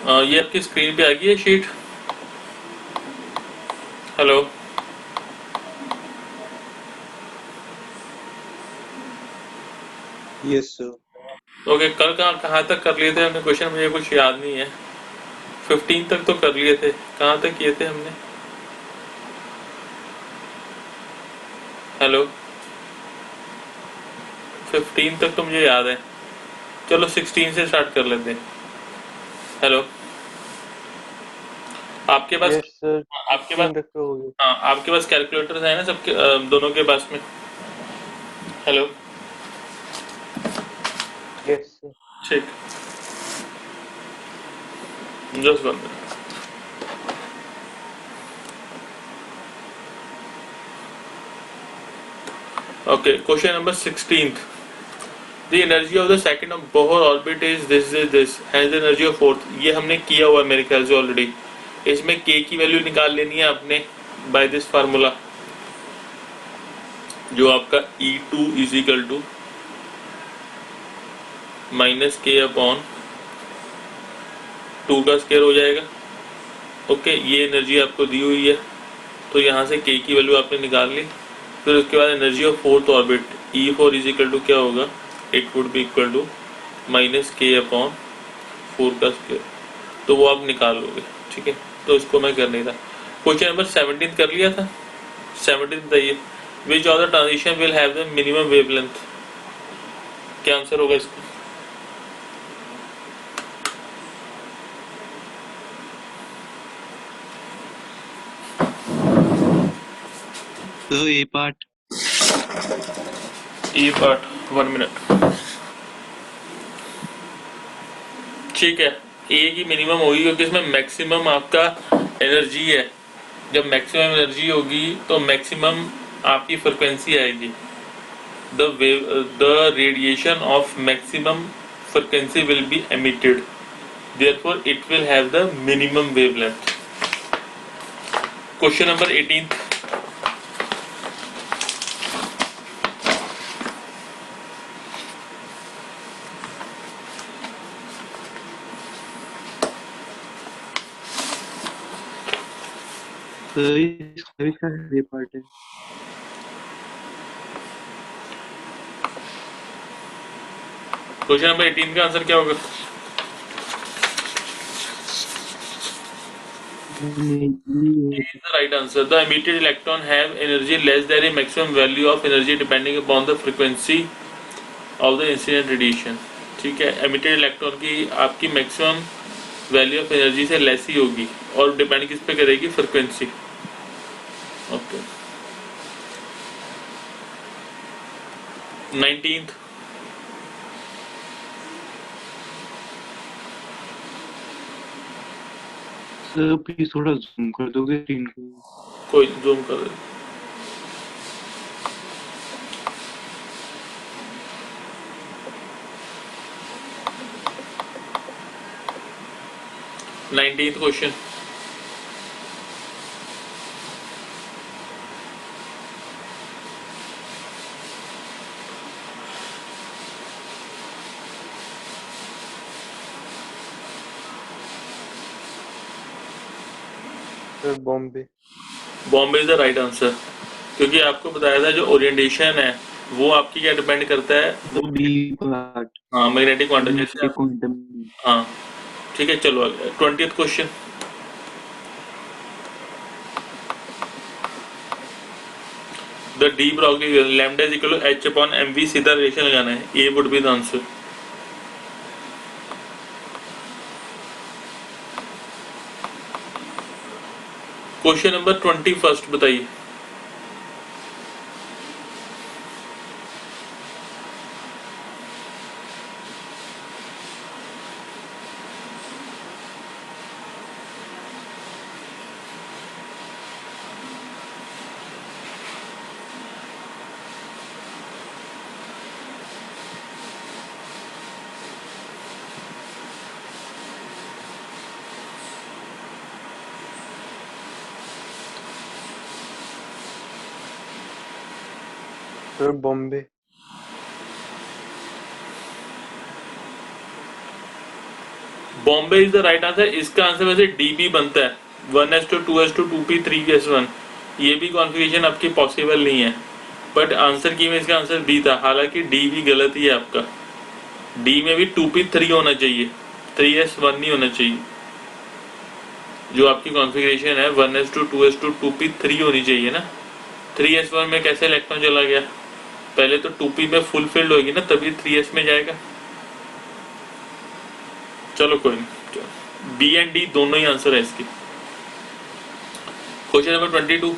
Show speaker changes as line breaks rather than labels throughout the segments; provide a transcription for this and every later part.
ये आपकी स्क्रीन पे आ गई है sheet. Hello.
Yes sir.
Okay, कल कहाँ कहाँ तक कर लिए थे हमने क्वेश्चन? मुझे कुछ याद नहीं है। 15 तक तो कर लिए थे। कहाँ तक किए थे हमने? हेलो। 15 तक तो मुझे याद है। चलो 16 से स्टार्ट कर लेते हैं। हेलो। आपके पास
यस सर,
आपके पास
16 तक तो हो गया।
हाँ, आपके पास कैलकुलेटर्स है ना सबके, दोनों के पास में? हेलो।
Yes sir.
ठीक। Just one. Okay, question number 16। The energy of the second of Bohr orbit is this has the energy of fourth. ये हमने किया हुआ है मेरे ख्याल से ऑलरेडी। इसमें के की वैल्यू निकाल लेनी है आपने बाय दिस फार्मूला, जो आपका E2 is equal to minus के अपॉन 2 का स्क्वायर हो जाएगा। ओके, ये एनर्जी आपको दी हुई है, तो यहाँ से के की वैल्यू आपने निकाल ली। फिर उसके बाद energy of fourth orbit E4 is equal to क्या होगा? It would be equal to minus के अपॉन 4 का स्क्वायर। तो वो आप निकाल लोगे। ठीक है, तो इसको मैं कर नहीं था। क्वेश्चन नंबर 17 कर लिया था। 17 बताइए, विच of the transition will have the minimum wavelength? क्या आंसर होगा इसका?
सर ए पार्ट।
ई पार्ट, 1 मिनट। ठीक है, ए की मिनिमम होगी क्योंकि इसमें मैक्सिमम आपका एनर्जी है। जब मैक्सिमम एनर्जी होगी तो मैक्सिमम आपकी फ्रिक्वेंसी आएगी। The radiation of maximum frequency will be emitted, therefore it will have the minimum wavelength. Question number 18.
Sir इसका ए पार्ट है।
Question number 18 का आंसर क्या होगा? A is the right answer. The emitted electron have energy less than a maximum value of energy depending upon the frequency of the incident radiation. ठीक है, emitted electron की आपकी maximum value of energy से less ही होगी, और depend किस पे करेगी? Frequency. Okay. 19th।
Sir please थोड़ा जूम कर दोगे स्क्रीन को।
कोई जूम कर दे। 19th question.
Sir Bombay.
Bombay is the right answer, क्योंकि आपको बताया था जो ओरिएंटेशन है वो आपकी क्या डिपेंड करता है?
वो बी पार्ट।
हाँ, मैग्नेटिक क्वांटम जैसे।
Magnetic quantum.
हाँ, ठीक है, चलो आगे 20th question. The de Broglie lambda is equal to h upon m v, सीधा रिलेशन लगाना है। A would be the answer. Question number 21 बताइए।
Sir Bombay.
Bombay is the right answer. इसका आंसर वैसे डीबी बनता है 1:2:2p 3:1। ये भी कॉन्फ़िगरेशन आपकी पॉसिबल नहीं है, बट आंसर की में इसका आंसर बी था। हालांकि डी भी गलत ही है आपका। डी में भी 2p3 होना चाहिए, 3s1 नहीं होना चाहिए। जो आपकी कॉन्फ़िगरेशन है 1:2:2p3 होनी चाहिए ना। 3s1 में कैसे इलेक्ट्रॉन चला गया? पहले तो 2p में फुलफिल्ड होगी ना, तभी 3s में जाएगा। चलो कोई नहीं, बी एंड डी दोनों ही आंसर है इसकी। Question number 22।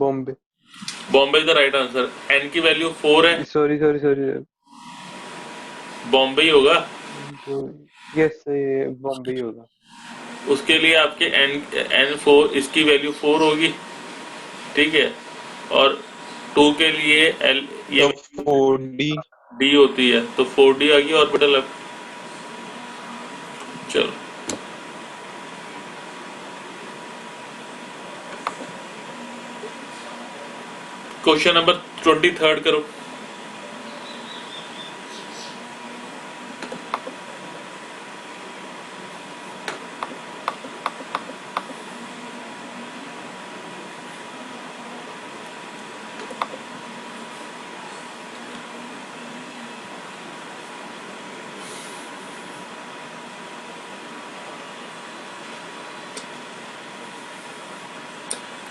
Bombay.
Bombay is the right answer. N की वैल्यू 4 है,
सॉरी सॉरी सॉरी।
बॉम्बे ही होगा।
यस, ये बॉम्बे ही होगा।
उसके लिए आपके N4 इसकी वैल्यू 4 होगी, ठीक है। और 2 के लिए L ये
तो 4D।
D होती है, तो 4D आ गई ऑर्बिटल अब। चलो क्वेश्चन नंबर 23 करो।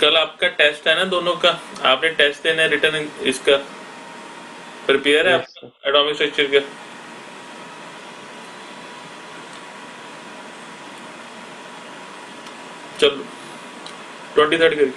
कल आपका टेस्ट है ना दोनों का, आपने टेस्ट देना है रिटर्न इसका। प्रिपेयर है
Yes,
आपका एटॉमिक स्ट्रक्चर का? चलो 23 करिए।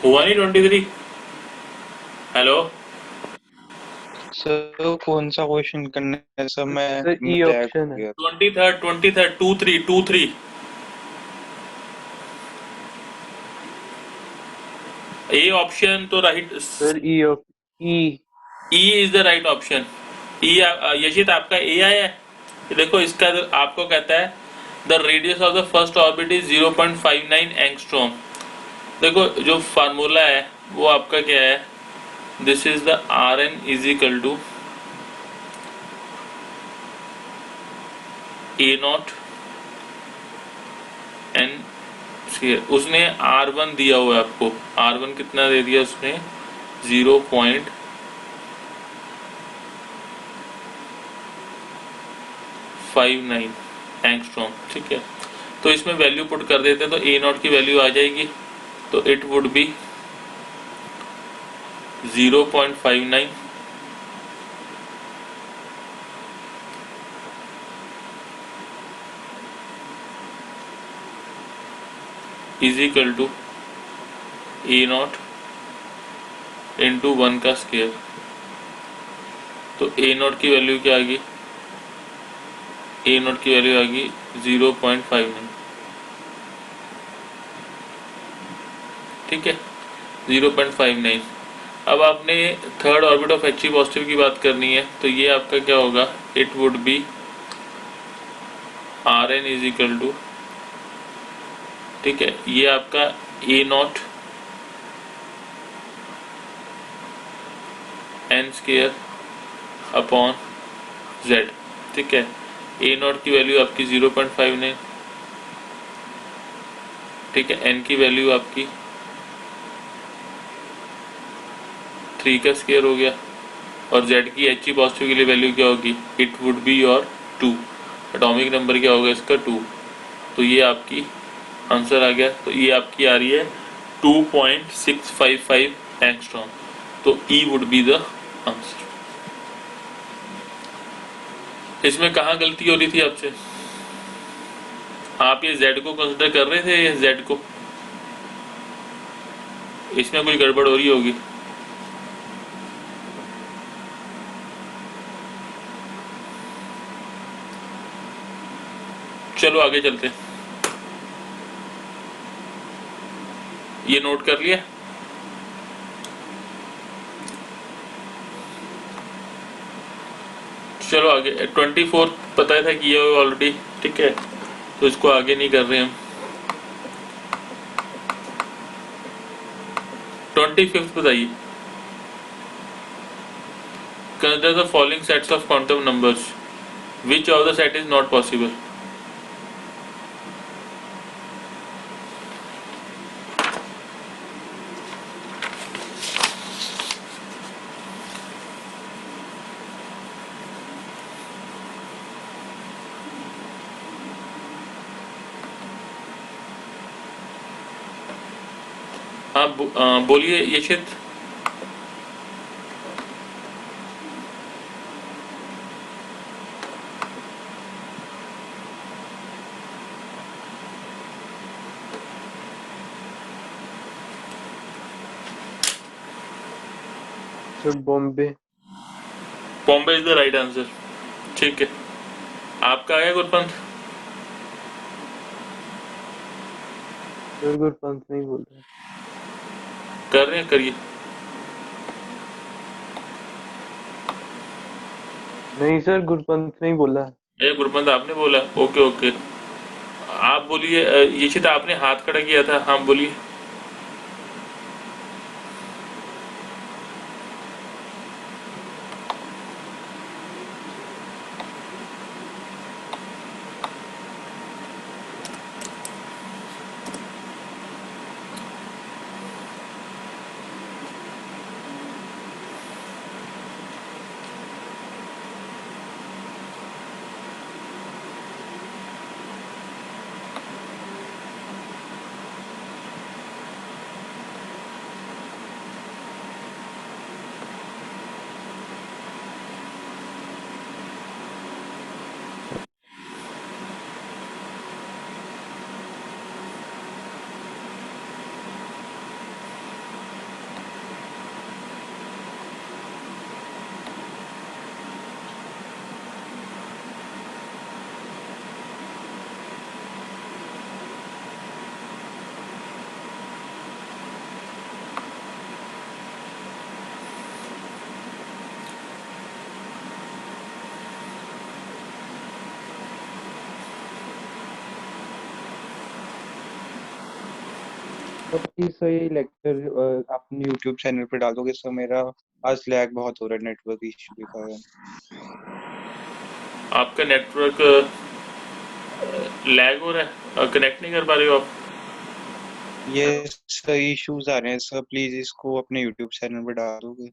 हुआ नहीं 23? हेलो
सर कौन सा क्वेश्चन करना है सर? मैं
सर ई
black
ऑप्शन
हो
है।
गया।
23 23 ए ऑप्शन तो right.
Sir E
E is the right option. E Yashit आपका ए आया है। ये देखो इसका आपको कहता है the radius of the first orbit is 0.59 angstrom. देखो जो फार्मूला है वो आपका क्या है, this is the R N is equal to A not N. उसने R1 दिया हुआ है आपको। R1 कितना दे दिया उसने? 0.59 एंगस्ट्रॉम, ठीक है। तो इसमें वैल्यू पुट कर देते हैं तो ए नॉट की वैल्यू आ जाएगी, तो it would be 0.59 is equal to A naught into 1 का स्क्वायर। तो ए नॉट की वैल्यू क्या आ गई, ए नॉट की वैल्यू आ गई 0.59, ठीक है, 0.59। अब आपने third orbit of H positive की बात करनी है, तो ये आपका क्या होगा, it would be r N is equal to, ठीक है, ये आपका a not n square upon z, ठीक है। ए नॉट की वैल्यू आपकी 0.59, ठीक है, एन की वैल्यू आपकी 3 का स्क्वायर हो गया, और जेड की एच पॉजिटिव के लिए वैल्यू क्या होगी, it would be your 2, atomic number क्या होगा इसका 2। तो ये आपकी आंसर आ गया, तो ये आपकी आ रही है 2.655 एंगस्ट्रॉम, तो ई वुड बी द आंसर। इसमें कहाँ गलती हो रही थी आपसे, आप ये जेड को कंसिडर कर रहे थे, ये जेड को, इसमें कोई गड़बड़ हो रही होगी। चलो आगे चलते हैं, ये नोट कर लिया। चलो आगे, 24 पता था कि ये ऑलरेडी, ठीक है, तो इसको आगे नहीं कर रहे हम। 25 बताइए, consider the following sets of quantum numbers, which of the set is not possible. हाँ बोलिए Yashit.
Sir Bombay.
Bombay is the right answer, ठीक है। आपका आया गुरपंथ,
सर गुरपंत नहीं बोल रहे।
कर रहे हैं, करिए।
नहीं सर गुरपंत नहीं बोला।
ए गुरपंथ आपने बोला, ओके ओके। आप बोलिए यशित, आपने हाथ खड़ा किया था, हाँ बोलिए।
प्लीज सर ये लेक्चर अपने यूट्यूब चैनल पे डाल दोगे सर, मेरा आज लैग बहुत हो रहा है नेटवर्क इशू के कारण।
आपका नेटवर्क लैग हो रहा है, कनेक्ट नहीं कर पा रहे हो आप।
ये सर इश्यूज आ रहे हैं सर, प्लीज इसको अपने यूट्यूब चैनल पे डाल दोगे।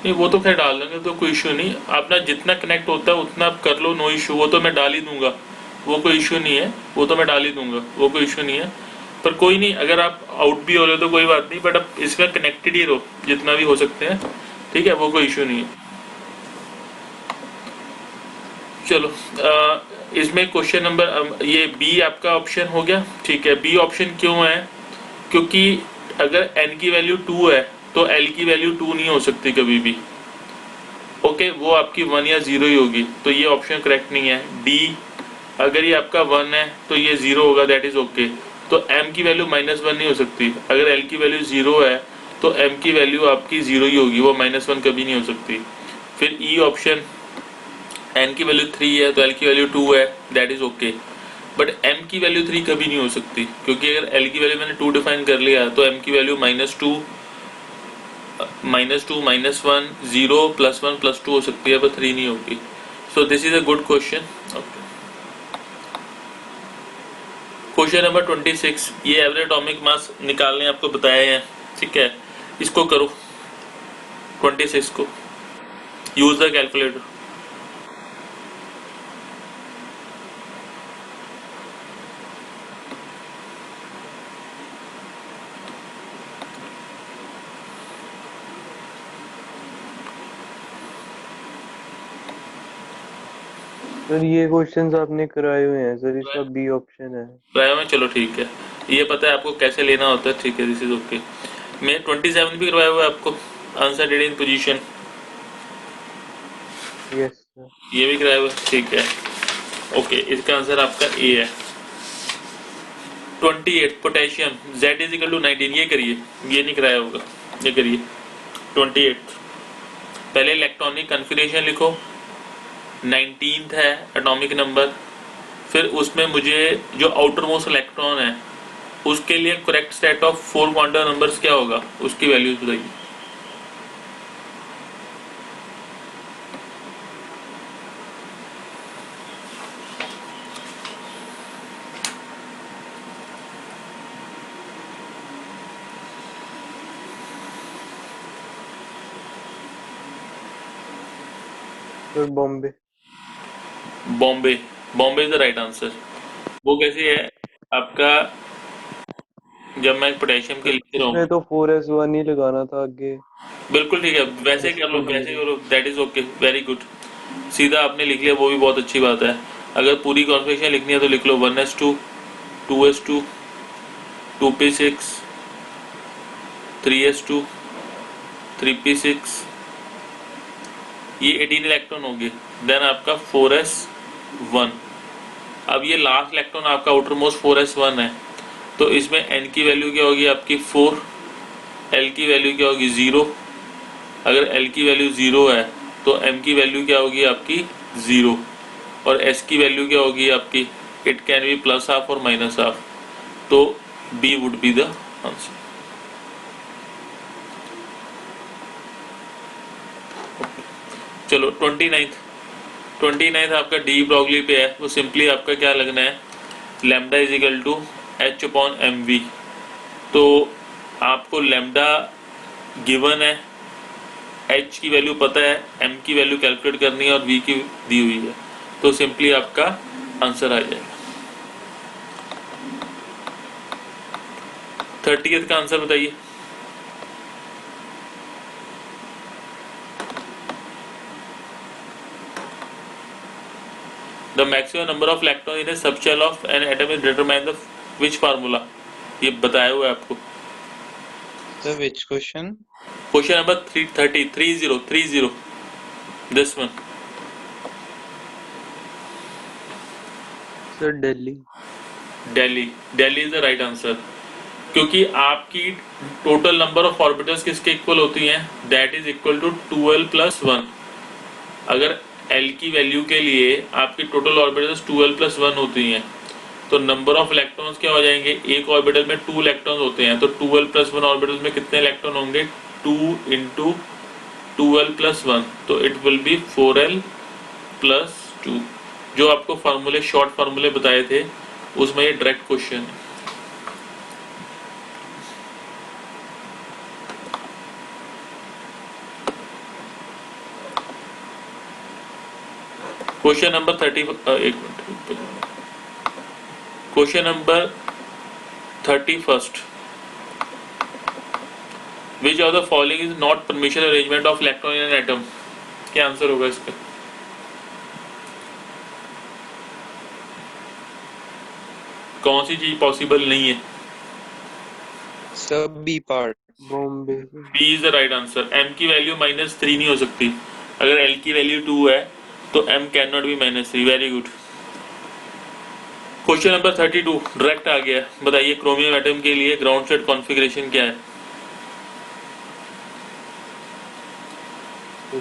नहीं वो तो खैर डाल देंगे, तो कोई इशू नहीं, अपना जितना कनेक्ट होता है उतना आप कर लो, नो इशू, वो तो मैं डाल ही दूंगा, वो कोई इशू नहीं है, वो तो मैं डाल ही दूंगा, वो कोई इशू नहीं है। पर कोई नहीं, अगर आप आउट भी हो रहे हो तो कोई बात नहीं, बट आप इसमें कनेक्टेड ही रहो जितना भी हो सकते हैं, ठीक है, वो कोई इशू नहीं है। चलो इसमें क्वेश्चन नंबर ये बी आपका ऑप्शन हो गया, ठीक है। बी ऑप्शन क्यों है, क्योंकि अगर n की वैल्यू 2 है तो l की वैल्यू 2 नहीं हो सकती कभी भी, ओके, वो आपकी 1 या 0 ही होगी, तो ये ऑप्शन करेक्ट नहीं है। डी, अगर ये आपका 1 है तो ये 0 होगा, दैट इज ओके, तो m की वैल्यू -1 नहीं हो सकती, अगर l की वैल्यू 0 है तो m की वैल्यू आपकी 0 ही होगी, वो -1 कभी नहीं हो सकती। फिर ई ऑप्शन, n की वैल्यू 3 है तो l की वैल्यू 2 है, that is okay, but m की वैल्यू 3 कभी नहीं हो सकती, क्योंकि अगर l की वैल्यू मैंने 2 डिफाइन कर लिया तो m की वैल्यू -2, -1, 0, +1, +2 हो सकती है, पर 3 नहीं होगी। So this is a good question. Question number 26, ये एवरेज एटॉमिक मास निकालने आपको बताए हैं, ठीक है, इसको करो 26 को, यूज द कैलकुलेटर।
सर ये क्वेश्चंस आपने कराए हुए हैं सर, इसका बी ऑप्शन है।
प्राया में, चलो ठीक है, ये पता है आपको कैसे लेना होता है, ठीक है, दिस इज ओके। मैं 27 भी करवाया हुआ है आपको, आंसर डेड इन पोजीशन,
यस सर।
ये भी कराया हुआ है, ठीक है, ओके, इसका आंसर आपका ए है। 28 potassium Z is equal to 19, ये करिए, ये नहीं कराया होगा, ये करिए 28। पहले इलेक्ट्रॉनिक कन्फिग्रेशन लिखो, 19th है एटॉमिक नंबर, फिर उसमें मुझे जो आउटर मोस्ट इलेक्ट्रॉन है उसके लिए correct set of 4 quantum numbers क्या होगा, उसकी वैल्यूज बताइए।
Sir Bombay.
Bombay, Bombay is the right answer. वो कैसे है आपका, जब मैं पोटेशियम के लिख रहा हूँ,
इसमें तो 4s1 ही लगाना था आगे।
बिल्कुल ठीक है, वैसे कर लो, वैसे करो, that is okay, very good, सीधा आपने लिख लिया, वो भी बहुत अच्छी बात है। अगर पूरी कॉन्फ़िगरेशन लिखनी है तो लिख लो 1s2, 2s2, 2p6, 3s2, 3p6, ये 18 इलेक्ट्रॉन होंगे, देन आपका 4s1। अब ये लास्ट इलेक्ट्रॉन आपका आउटर मोस्ट 4s1 है, तो इसमें n की वैल्यू क्या होगी आपकी 4, l की वैल्यू क्या होगी 0, अगर l की वैल्यू 0 है तो m की वैल्यू क्या होगी आपकी 0, और s की वैल्यू क्या होगी आपकी, इट कैन बी +½ और -½ तो b would be the answer. चलो 29th आपका डी ब्रॉगली पे है, वो सिंपली आपका क्या लगना है, lambda is equal to h/mv, तो आपको लैम्डा गिवन है, h की वैल्यू पता है, m की वैल्यू कैलकुलेट करनी है और v की दी हुई है, तो सिंपली आपका आंसर आ जाएगा। 30th का आंसर बताइए। The maximum number of electrons in a subshell of an atom is determined the which formula, ये बताया हुआ है आपको।
Sir, which question?
Question number 30 this one.
Sir Delhi.
Delhi is the right answer, क्योंकि आपकी टोटल नंबर ऑफ ऑर्बिटल्स किसके equal होती हैं, दैट इज इक्वल टू 12 + 1। अगर L की वैल्यू के लिए आपकी टोटल ऑर्बिटल्स 12 + 1 होती हैं, तो नंबर ऑफ इलेक्ट्रॉन्स क्या हो जाएंगे, एक ऑर्बिटल में 2 इलेक्ट्रॉन्स होते हैं, तो 12 + 1 ऑर्बिटल्स में कितने इलेक्ट्रॉन होंगे, 2 × 12 + 1, तो इट विल बी 4l + 2। जो आपको फार्मूले, शॉर्ट फार्मूले बताए थे, उसमें ये डायरेक्ट क्वेश्चन है। क्वेश्चन नंबर 30 एक minute, question number 31st, which of the following is not permission arrangement of electron in an atom? क्या आंसर होगा इसका? कौन सी चीज पॉसिबल नहीं है?
सब B part.
Bombay.
B is the right answer. M की वैल्यू -3 नहीं हो सकती। अगर एल की वैल्यू 2 है तो M can not be -3। Very good. Question number 32 direct आ गया। बताइए क्रोमियम एटम के लिए ग्राउंड स्टेट कॉन्फ़िगरेशन क्या है?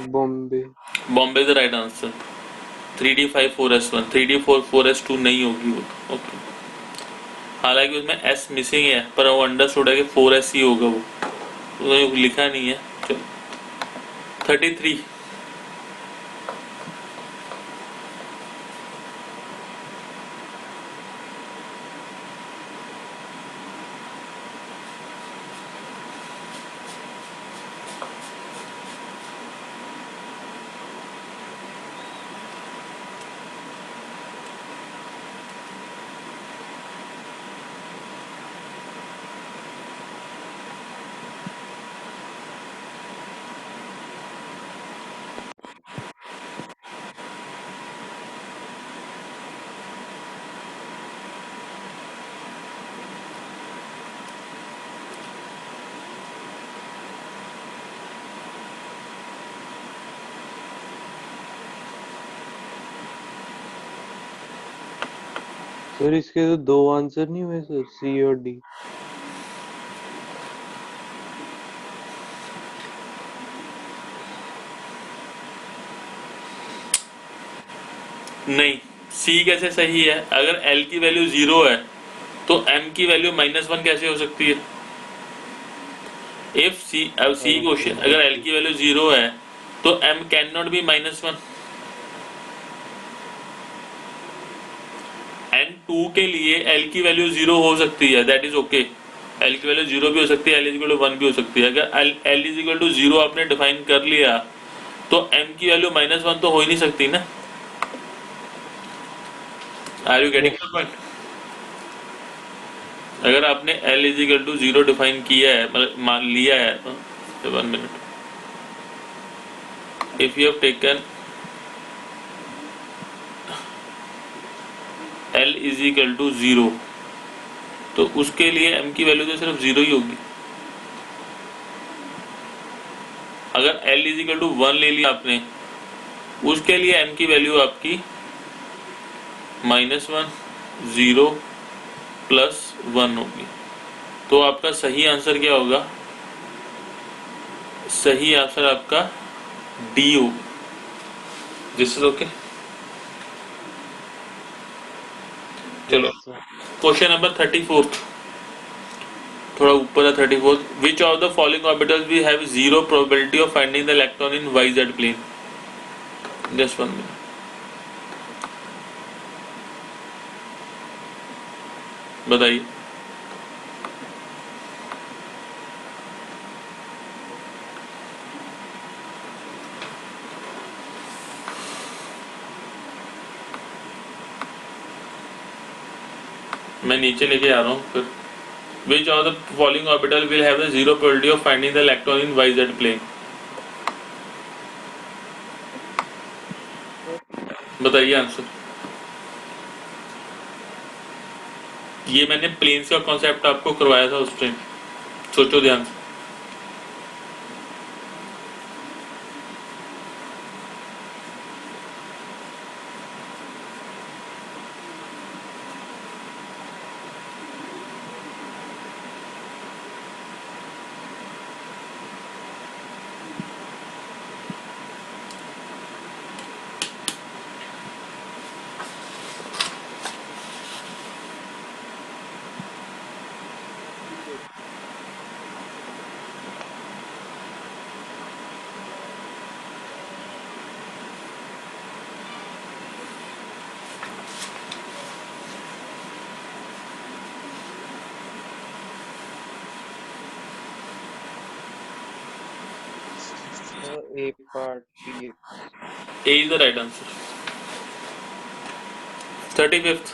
Bombay.
Bombay is the right answer. 3d5 4s1, 3d4 4s2 नहीं होगी वो। ओके, हालांकि उसमें s मिसिंग है पर वो अंडरस्टूड है कि 4s ही होगा वो, तो लिखा नहीं है। चलो 33,
सर इसके तो 2 आंसर नहीं हुए सर, सी और डी।
नहीं सी कैसे सही है? अगर एल की वैल्यू 0 है तो एम की वैल्यू -1 कैसे हो सकती है? इफ सी, अब सी क्वेश्चन, अगर एल की वैल्यू 0 है तो M can not be -1। N 2 के लिए एल की वैल्यू 0 हो सकती है, दैट इज ओके। एल की वैल्यू 0 भी हो सकती है, एल इज 1 भी हो सकती है। अगर एल इज 0 आपने डिफाइन कर लिया तो एम की वैल्यू -1 तो हो ही नहीं सकती ना। Are you getting the point? अगर आपने L इज 0 डिफाइन किया है, मतलब मान लिया है, 1 minute, if you have taken L is 0 तो उसके लिए M की वैल्यू तो सिर्फ 0 ही होगी। अगर L इज 1 ले लिया आपने, उसके लिए M की वैल्यू आपकी -1 0 +1 होगी। तो आपका सही आंसर क्या होगा? सही आंसर आपका डी होगा। This is okay. चलो क्वेश्चन नंबर 34, थोड़ा ऊपर है 34। Which of the following orbitals we have 0 probability of finding the electron in YZ plane? Just 1 minute. बताइए। मैं नीचे लेके आ रहा हूँ फिर। Which of the following orbital will have the 0 probability of finding the electron in YZ plane? बताइए answer. ये मैंने प्लेन्स का कॉन्सेप्ट आपको करवाया था उस टाइम, सोचो ध्यान से।
A part B.
A is the right answer. 35th।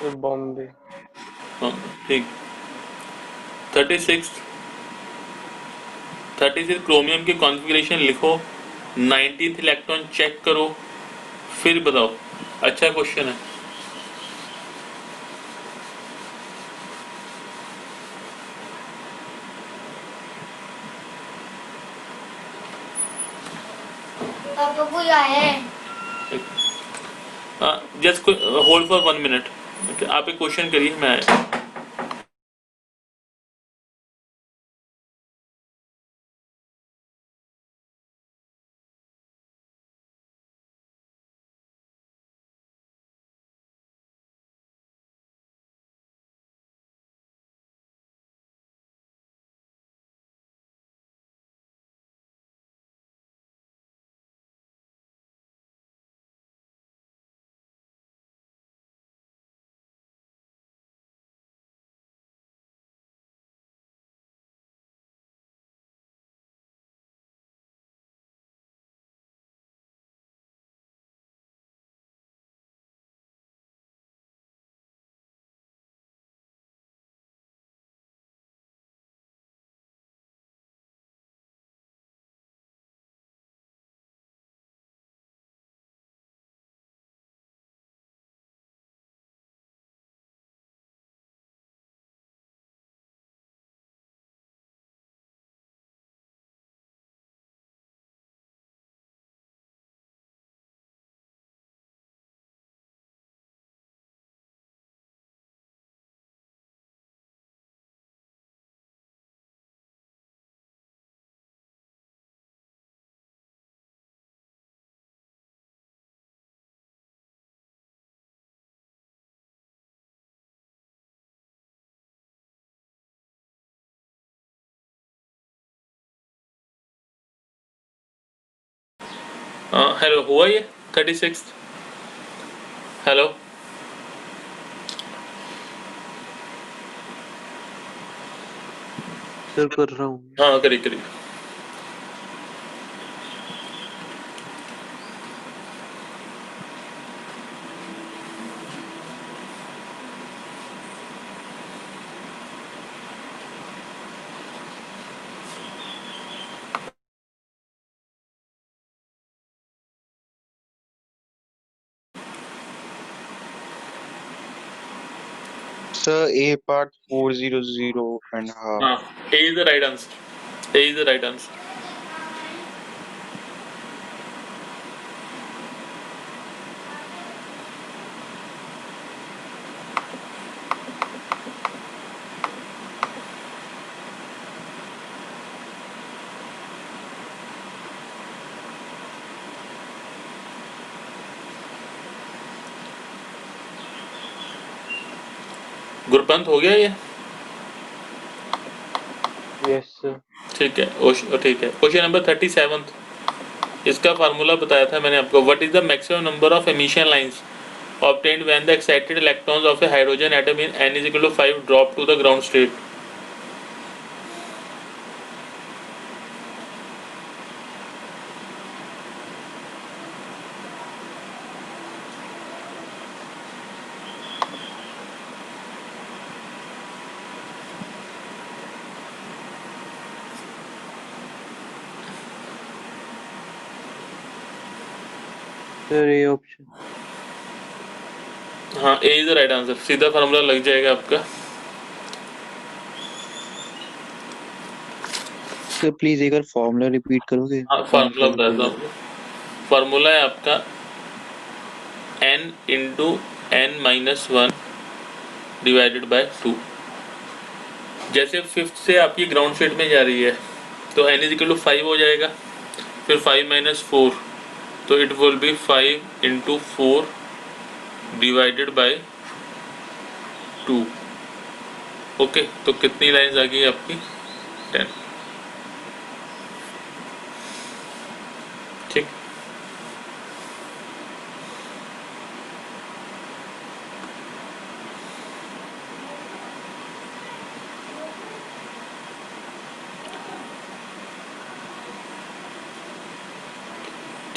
Sir Bombay.
हाँ ठीक। 36th। 36 क्रोमियम की कॉन्फ़िगरेशन लिखो, 19th इलेक्ट्रॉन चेक करो, फिर बताओ। अच्छा क्वेश्चन है।
पापा कोई आया है।
Just hold for 1 minute. आप एक क्वेश्चन करिए, मैं आया। हेलो, हुआ ये 36? हेलो,
सर कर रहा हूँ।
हाँ करिए करिए।
Sir, A part 400 and half.
हाँ, A is the right answer. A is the right answer. गुरपंत हो गया ये?
Yes sir.
ठीक है, ठीक है। Question number 37। इसका फार्मूला बताया था मैंने आपको। What is the maximum number of emission lines obtained when the excited electrons of a hydrogen atom in n is equal to 5 drop to the ground state?
Sir A option.
हाँ, A is the right answer. सीधा formula लग जाएगा आपका।
Sir, please एक बार formula repeat करोगे?
हाँ, formula बताता हूँ। फार्मूला है आपका n into n-1 divided by 2। जैसे फिफ्थ से आपकी ग्राउंड स्टेट में जा रही है तो n इज इक्वल टू 5 हो जाएगा, फिर 5-4, तो it will be 5 into 4 divided by 2। Okay, तो कितनी लाइंस आ गई आपकी? 10। ठीक।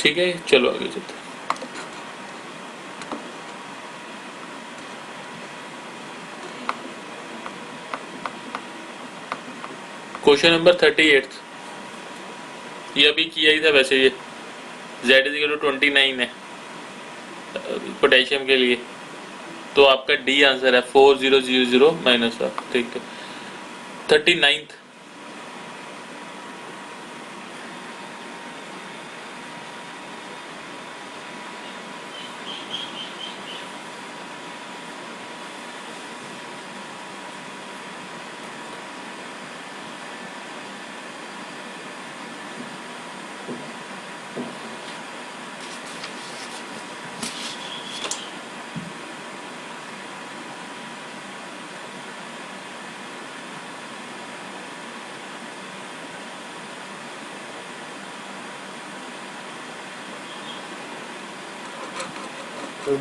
ठीक है, चलो आगे चलते हैं। क्वेश्चन नंबर 38, ये अभी किया ही था वैसे। ये Z इज इक्वल टू 29 है पोटेशियम के लिए, तो आपका डी आंसर है 4000 माइनस हाफ। ठीक है, 39th,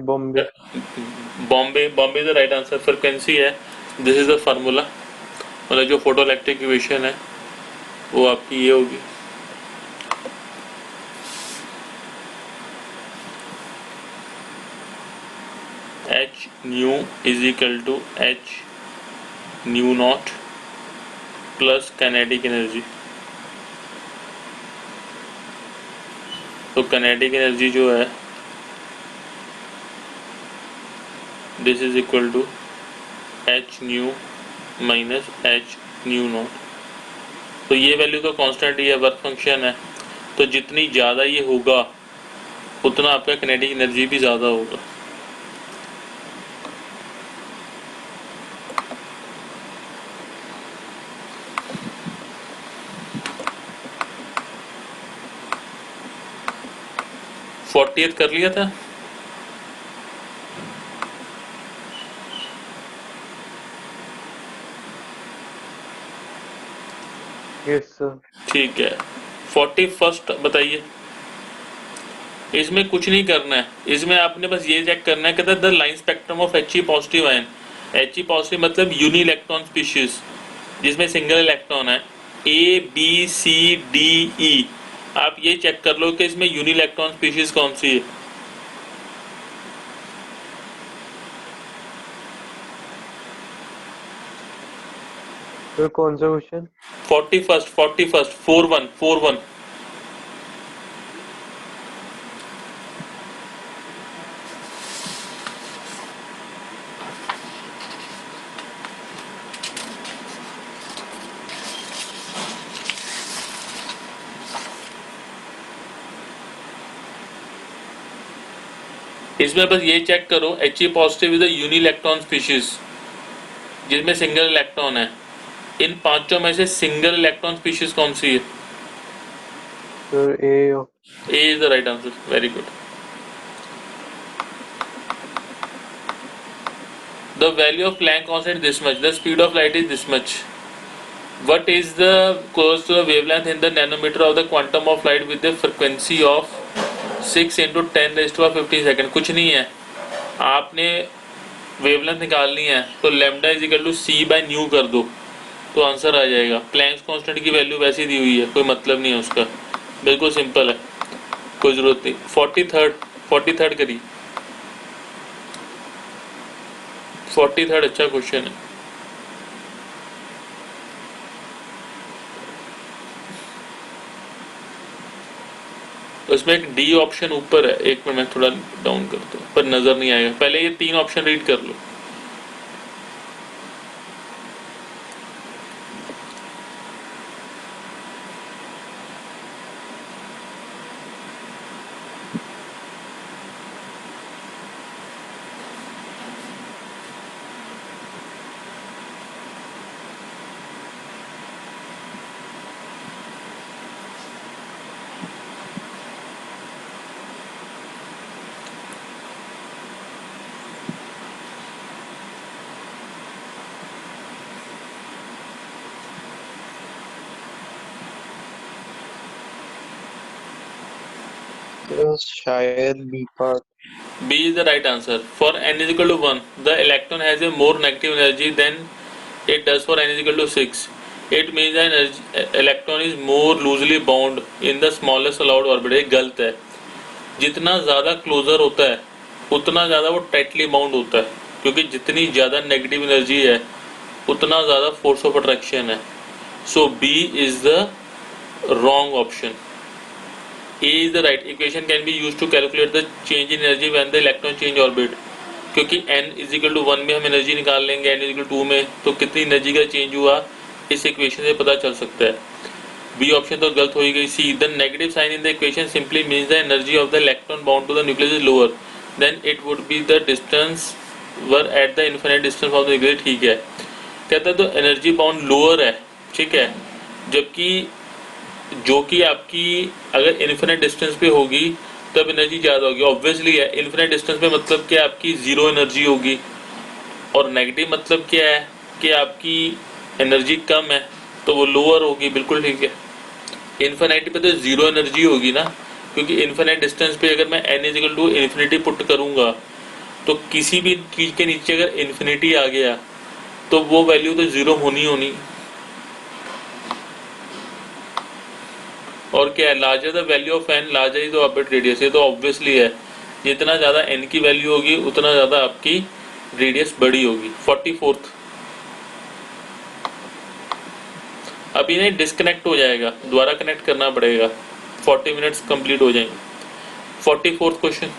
Bombay.
Bombay is the right answer. Frequency है, दिस इज द फार्मूला, मतलब जो फोटो इलेक्ट्रिक इक्वेशन है वो आपकी ये होगी। H nu is equal to H nu naught plus kinetic energy. तो काइनेटिक एनर्जी जो है this is equal to H nu minus H nu naught. तो ये वैल्यू तो कांस्टेंट ही है, वर्क फंक्शन है, तो जितनी ज़्यादा ये होगा उतना आपका काइनेटिक एनर्जी भी ज़्यादा होगा। फोर्टियथ कर लिया था।
Yes sir.
ठीक है, 41st बताइए। इसमें कुछ नहीं करना है, इसमें आपने बस ये चेक करना है, कहता है the line spectrum of He positive ion. He positive मतलब यूनि इलेक्ट्रॉन स्पीशीज जिसमें सिंगल इलेक्ट्रॉन है, A B C D E। आप ये चेक कर लो कि इसमें यूनि इलेक्ट्रॉन स्पीशीज कौन सी है।
सर कौन सा क्वेश्चन?
41st 41 इसमें बस ये चेक करो He positive is a uni electron species जिसमें सिंगल इलेक्ट्रॉन है। इन पांचों में से सिंगल इलेक्ट्रॉन स्पीशीज कौन सी है?
Sir
A is the right answer. Very good. The value of Planck constant is this much. The speed of light is this much. What is the close to the wavelength in the nanometer of the quantum of light with the frequency of 6 into 10 raised to 15 second? कुछ नहीं है, आपने wavelength निकालनी है तो lambda is equal to C by nu कर दो तो आंसर आ जाएगा। प्लैंक्स कांस्टेंट की वैल्यू वैसी दी हुई है, कोई मतलब नहीं है उसका, बिल्कुल सिंपल है, कोई जरूरत नहीं। 43rd करिए। 43rd अच्छा क्वेश्चन है। उसमें एक डी ऑप्शन ऊपर है, एक मिनट मैं थोड़ा डाउन करता हूँ पर नजर नहीं आएगा, पहले ये 3 ऑप्शन रीड कर लो।
शायद B part.
B is the right answer. For n is equal to 1, the electron has a more negative energy than it does for n is equal to 6. It means the electron is more loosely bound in the smallest allowed orbit. ये गलत है, जितना ज़्यादा closure होता है उतना ज़्यादा वो टाइटली बाउंड होता है, क्योंकि जितनी ज़्यादा नेगेटिव एनर्जी है उतना ज़्यादा फोर्स ऑफ अट्रैक्शन है। So B is the wrong option. A is the right equation can be used to calculate the change in energy when the electron change orbit, क्योंकि n is equal to 1 में हम energy निकाल लेंगे, n is equal to 2 में, तो कितनी energy का change हुआ इस इक्वेशन से पता चल सकता है। बी ऑप्शन तो गलत हो ही गई। See the negative sign in the equation simply means the energy of the electron bound to the nucleus is lower than it would be the distance were at the infinite distance of the nucleus. ठीक है, कहता है तो energy bound lower है, ठीक है, जबकि जो कि आपकी अगर इन्फिनिट डिस्टेंस पे होगी तब एनर्जी ज़्यादा होगी। ऑब्वियसली है, इन्फिनिट डिस्टेंस पे मतलब क्या, आपकी जीरो एनर्जी होगी, और नेगेटिव मतलब क्या है कि आपकी एनर्जी कम है तो वो लोअर होगी। बिल्कुल ठीक है, इन्फिनिटी पे तो जीरो एनर्जी होगी ना, क्योंकि इन्फिनिट डिस्टेंस पे अगर मैं n equal to infinity put करूंगा तो किसी भी चीज के नीचे अगर इन्फिनिटी आ गया तो वो वैल्यू तो जीरो होनी होनी। और क्या है, larger the value of n larger is the orbit radius. ये तो ऑब्वियसली है, जितना ज्यादा n की वैल्यू होगी उतना ज्यादा आपकी रेडियस बड़ी होगी। 44th, अभी नहीं डिस्कनेक्ट हो जाएगा, दोबारा कनेक्ट करना पड़ेगा, 40 मिनट्स कंप्लीट हो जाएंगे। 44th question,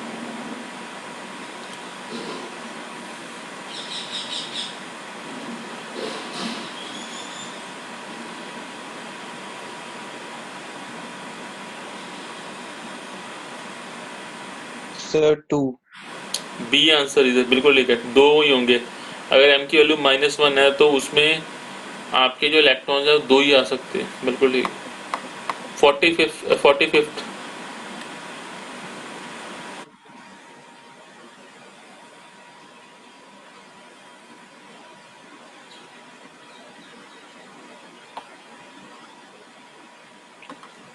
sir 2।
B answer इधर बिल्कुल ठीक है, दो ही होंगे। अगर m की वैल्यू -1 है तो उसमें आपके जो इलेक्ट्रॉन्स है दो ही आ सकते हैं। बिल्कुल ठीक। 45th,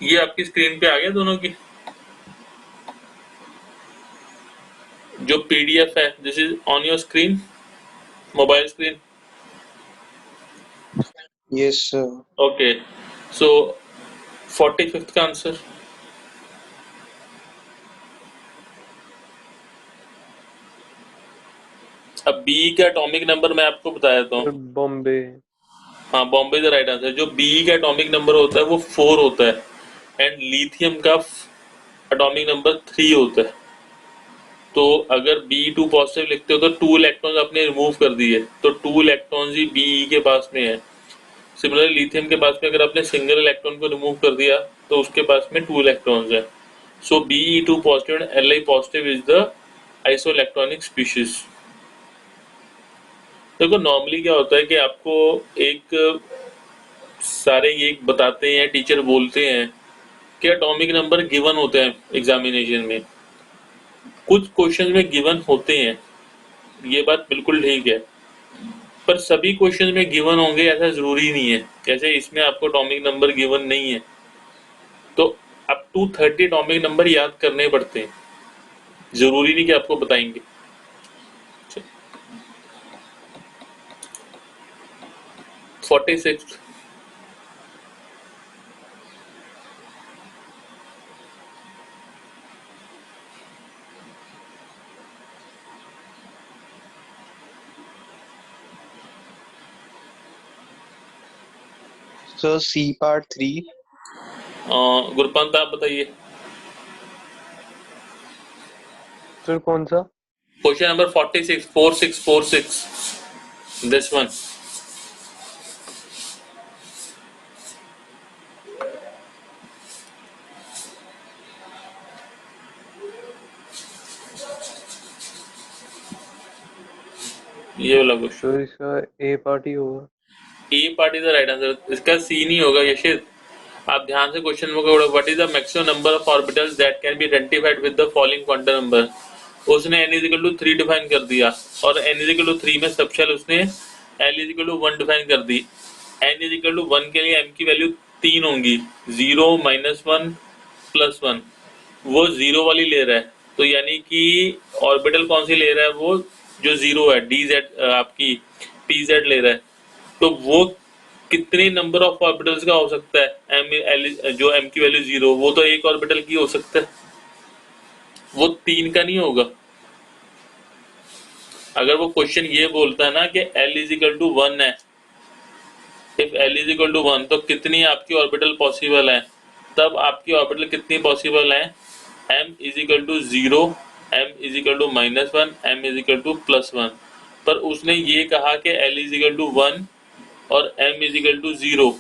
ये आपकी स्क्रीन पे आ गया दोनों की जो PDF है, this is on your screen, mobile screen.
Yes sir.
Okay, so 45th का आंसर अब बी का एटॉमिक नंबर मैं आपको बताया था।
सर बॉम्बे।
हाँ, बॉम्बे द राइट आंसर। जो बी का एटॉमिक नंबर होता है वो 4 होता है एंड लिथियम का एटॉमिक नंबर 3 होता है। तो अगर B2 पॉजिटिव लिखते हो तो 2 इलेक्ट्रॉन्स आपने रिमूव कर दिए, तो 2 इलेक्ट्रॉन्स ही बी के पास में है। सिमिलरली लिथियम के पास में अगर आपने सिंगल इलेक्ट्रॉन को रिमूव कर दिया तो उसके पास में 2 इलेक्ट्रॉन्स है। सो Be2 positive and Li positive is the isoelectronic species. देखो नॉर्मली क्या होता है कि आपको एक सारे ये बताते हैं, टीचर बोलते हैं कि एटॉमिक नंबर गिवन होते हैं एग्जामिनेशन में, कुछ क्वेश्चन में गिवन होते हैं, ये बात बिल्कुल ठीक है, पर सभी क्वेश्चन में गिवन होंगे ऐसा जरूरी नहीं है। जैसे इसमें आपको एटॉमिक नंबर गिवन नहीं है तो अप टू 30 एटॉमिक नंबर याद करने पड़ते हैं, जरूरी नहीं कि आपको बताएंगे। 46,
सर सी पार्ट 3।
गुरपंत आप बताइए
सर कौन सा?
Question number 46, 46, this one. ये वाला क्वेश्चन,
सर इसका ए पार्टी होगा।
A part is the right answer, इसका सी नहीं होगा यशित। आप ध्यान से क्वेश्चन में पढ़ो, what is the maximum number of orbitals that can be identified with the following quantum number. उसने n is equal to 3 define कर दिया और n इज इक्वल टू 3 में सबशेल उसने l is equal to 1 define कर दी। n is equal to 1 के लिए m की वैल्यू 3 होंगी, 0, -1, +1, वो 0 वाली ले रहा है, तो यानी कि ऑर्बिटल कौन सी ले रहा है, वो जो 0 है dz आपकी pz ले रहा है, तो वो कितने नंबर ऑफ ऑर्बिटल्स का हो सकता है, m l जो m की वैल्यू 0, वो तो एक ऑर्बिटल की हो सकता है। वो 3 का नहीं होगा। अगर वो क्वेश्चन ये बोलता है ना कि L इज इक्वल टू 1 है, if L is equal to 1 तो कितनी आपकी ऑर्बिटल पॉसिबल है, तब आपकी ऑर्बिटल कितनी पॉसिबल है, m is equal to 0, m is equal to -1, m is equal to +1। पर उसने ये कहा कि L इज इक्वल टू 1 और m इज इक्वल टू 0,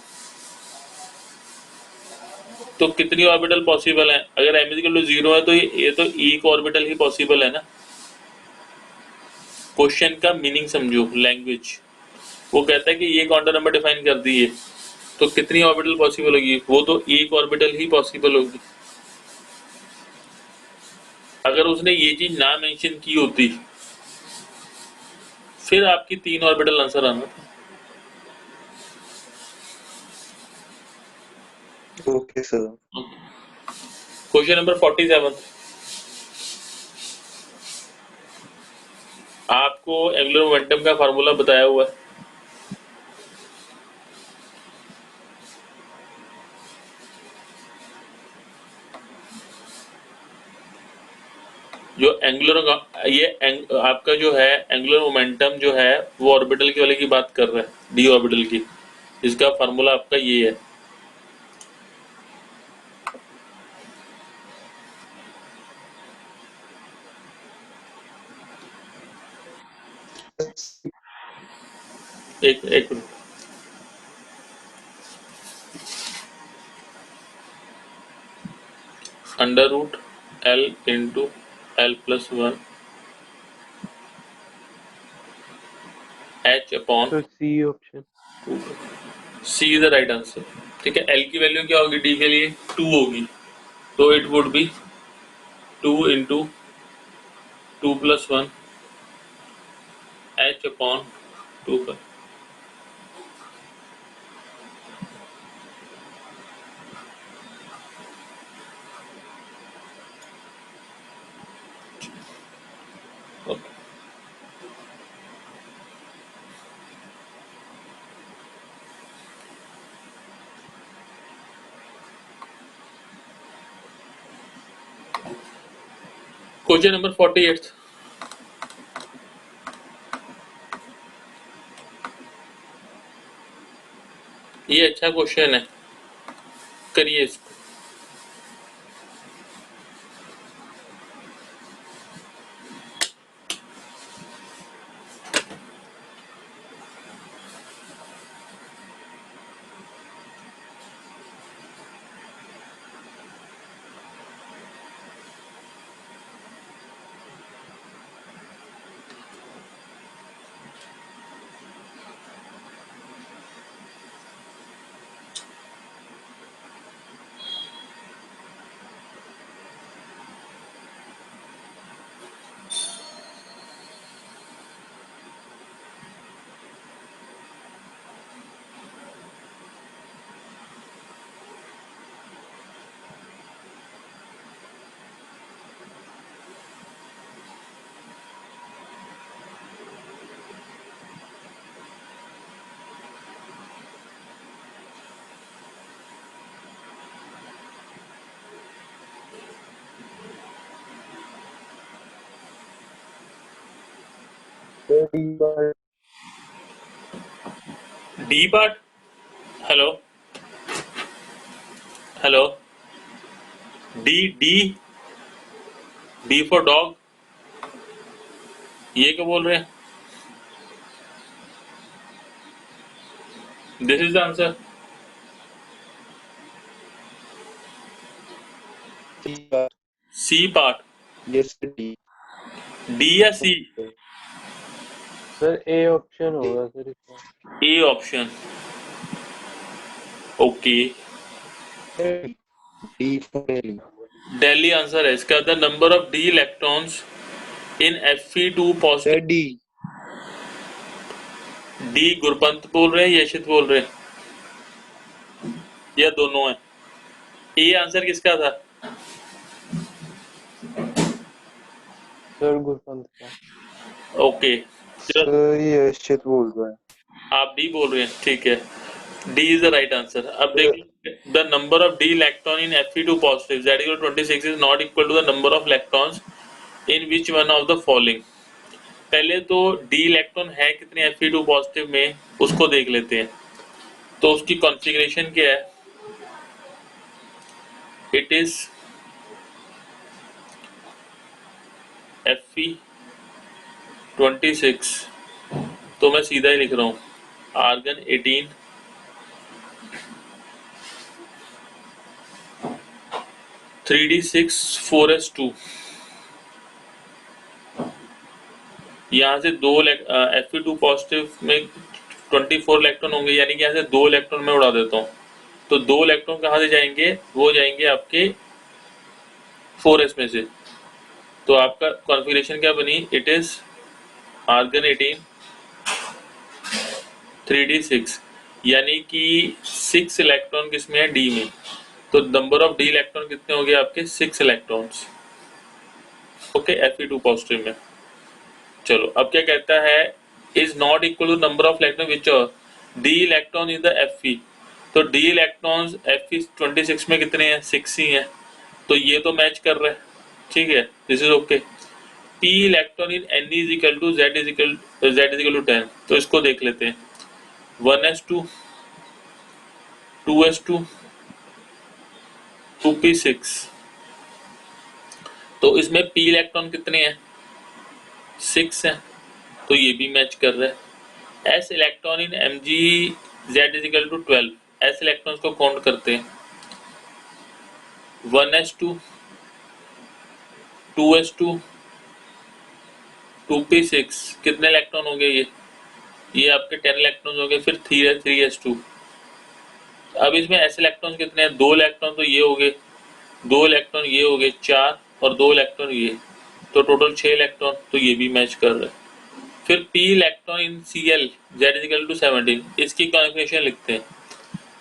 तो कितनी ऑर्बिटल पॉसिबल है? अगर m इज इक्वल टू 0 है तो ये तो एक ऑर्बिटल ही पॉसिबल है ना। क्वेश्चन का मीनिंग समझो, लैंग्वेज। वो कहता है कि ये क्वांटम नंबर डिफाइन कर दिए, तो कितनी ऑर्बिटल पॉसिबल होगी? वो तो एक ऑर्बिटल ही पॉसिबल होगी। अगर उसने ये चीज ना मेंशन की होती फिर आपकी 3 ऑर्बिटल आंसर आना था।
Okay sir.
क्वेश्चन नंबर 47, आपको एंगुलर मोमेंटम का फार्मूला बताया हुआ है। जो आपका जो है एंगुलर मोमेंटम जो है वो ऑर्बिटल के वाले की बात कर रहा है, डी ऑर्बिटल की। इसका फार्मूला आपका ये है। एक minute, √L into L+1 H upon
तो C option.
C is the right answer. ठीक है, L की वैल्यू क्या होगी? D के लिए 2 होगी, तो it would B 2 into 2+1 H upon 2 का। क्वेश्चन नंबर 48, ये अच्छा क्वेश्चन है, करिए इसको। D part, hello hello, D D D for dog, ये क्या बोल रहे हैं? This is the answer. C part,
yes D.
D या सी?
सर ए ऑप्शन होगा सर इसका।
A option, okay.
D for Delhi.
Delhi answer है इसका। The number of D electrons in Fe2
sir
positive.
D.
D गुरपंत बोल रहे हैं, यशित बोल रहे हैं, या दोनों है? ए आंसर किसका था?
सर गुरपंत का।
ओके,
सर ये यशित बोल रहा है।
आप डी बोल रहे हैं, ठीक है। D is the right answer. अब देखिए the number of D electron in Fe2 positive that is 26 is not equal to the number of electrons in which one of the following. पहले तो डी इलेक्ट्रॉन है कितने Fe2 positive में उसको देख लेते हैं। तो उसकी कॉन्फ़िगरेशन क्या है, इट इज Fe26। तो मैं सीधा ही लिख रहा हूँ आर्गन 18 3d6 4s2। यहाँ से दो Fe2 पॉजिटिव में 24 इलेक्ट्रॉन होंगे, यानी कि यहाँ से 2 इलेक्ट्रॉन मैं उड़ा देता हूँ। तो 2 इलेक्ट्रॉन कहाँ से जाएंगे, वो जाएंगे आपके 4s में से। तो आपका कॉन्फ़िगरेशन क्या बनी, इट इज आर्गन 18 3d6, यानी कि 6 इलेक्ट्रॉन किसमें है, डी में। तो नंबर ऑफ डी इलेक्ट्रॉन कितने हो गए आपके, 6 इलेक्ट्रॉन्स। ओके, Fe2 पॉजिटिव में। चलो अब क्या कहता है, is not equal to number of electron which D electron in the Fe। तो डी इलेक्ट्रॉन्स Fe26 में कितने हैं, 6 ही हैं। तो ये तो मैच कर रहा है, ठीक है, this is okay. P electron in N is equal to Z is equal to 10। तो इसको देख लेते हैं, 1s2 2s2 2p6। तो इसमें P इलेक्ट्रॉन कितने हैं, 6 हैं। तो ये भी मैच कर रहा है। S electron in Mg Z is equal to 12। S electrons को काउंट करते हैं, 1s2 2s2 2p6। कितने इलेक्ट्रॉन हो गए, ये आपके 10 इलेक्ट्रॉन हो गए। फिर 3s2। अब इसमें S इलेक्ट्रॉन कितने हैं, 2 इलेक्ट्रॉन तो ये हो गए, 2 इलेक्ट्रॉन ये हो गए 4, और 2 इलेक्ट्रॉन ये, तो टोटल 6 इलेक्ट्रॉन। तो ये भी मैच कर रहा है। फिर P electron in Cl Z is equal to 17। इसकी कॉन्फ़िगरेशन लिखते हैं।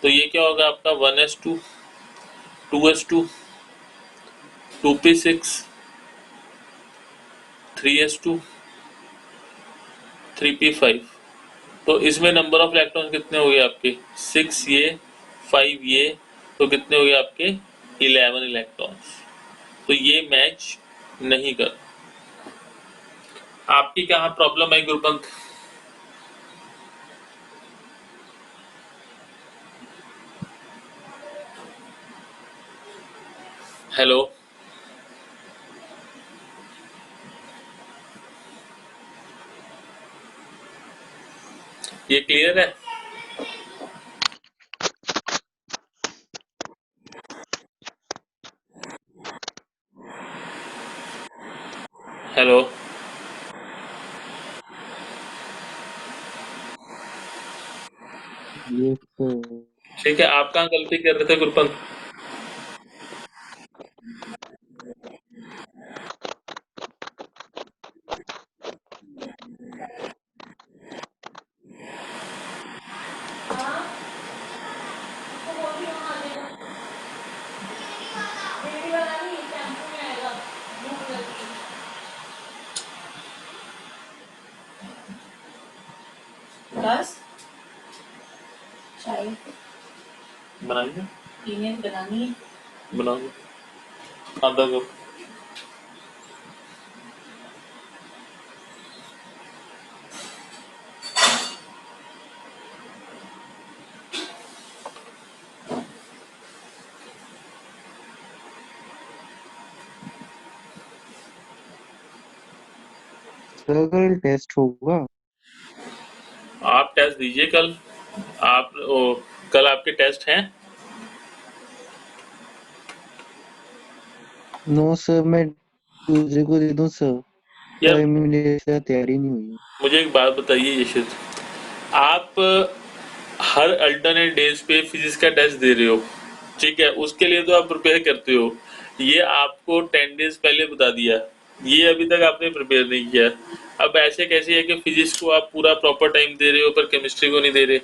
तो ये क्या होगा आपका, 1s2 2s2 2p6 3s2 3p5। तो इसमें नंबर ऑफ इलेक्ट्रॉन कितने हो गए आपके, 6 ये 5 ये, तो कितने हो गए आपके 11 इलेक्ट्रॉन्स। तो ये मैच नहीं कर। आपकी कहाँ प्रॉब्लम है गुरपंत, हेलो? ये क्लियर है? हेलो?
Yes, sir.
ठीक है, आप कहाँ गलती कर रहे थे गुरपंत?
बस चाय
बनाइए,
पीने बनानी है।
बना दो आधा कप।
सर कल टेस्ट होगा?
आप टेस्ट दीजिए कल। कल आपके टेस्ट हैं?
नो सर, मैं ट्यूसडे को दे दूं सर।
यार
पर मेरी तैयारी नहीं हुई।
मुझे एक बात बताइए यशित, आप हर अल्टरनेट डेज पे फिजिक्स का टेस्ट दे रहे हो, ठीक है, उसके लिए तो आप प्रिपेयर करते हो। ये आपको 10 डेज पहले बता दिया, ये अभी तक आपने प्रिपेयर नहीं किया। अब ऐसे कैसे है कि फिजिक्स को आप पूरा प्रॉपर टाइम दे रहे हो पर केमिस्ट्री को नहीं दे रहे?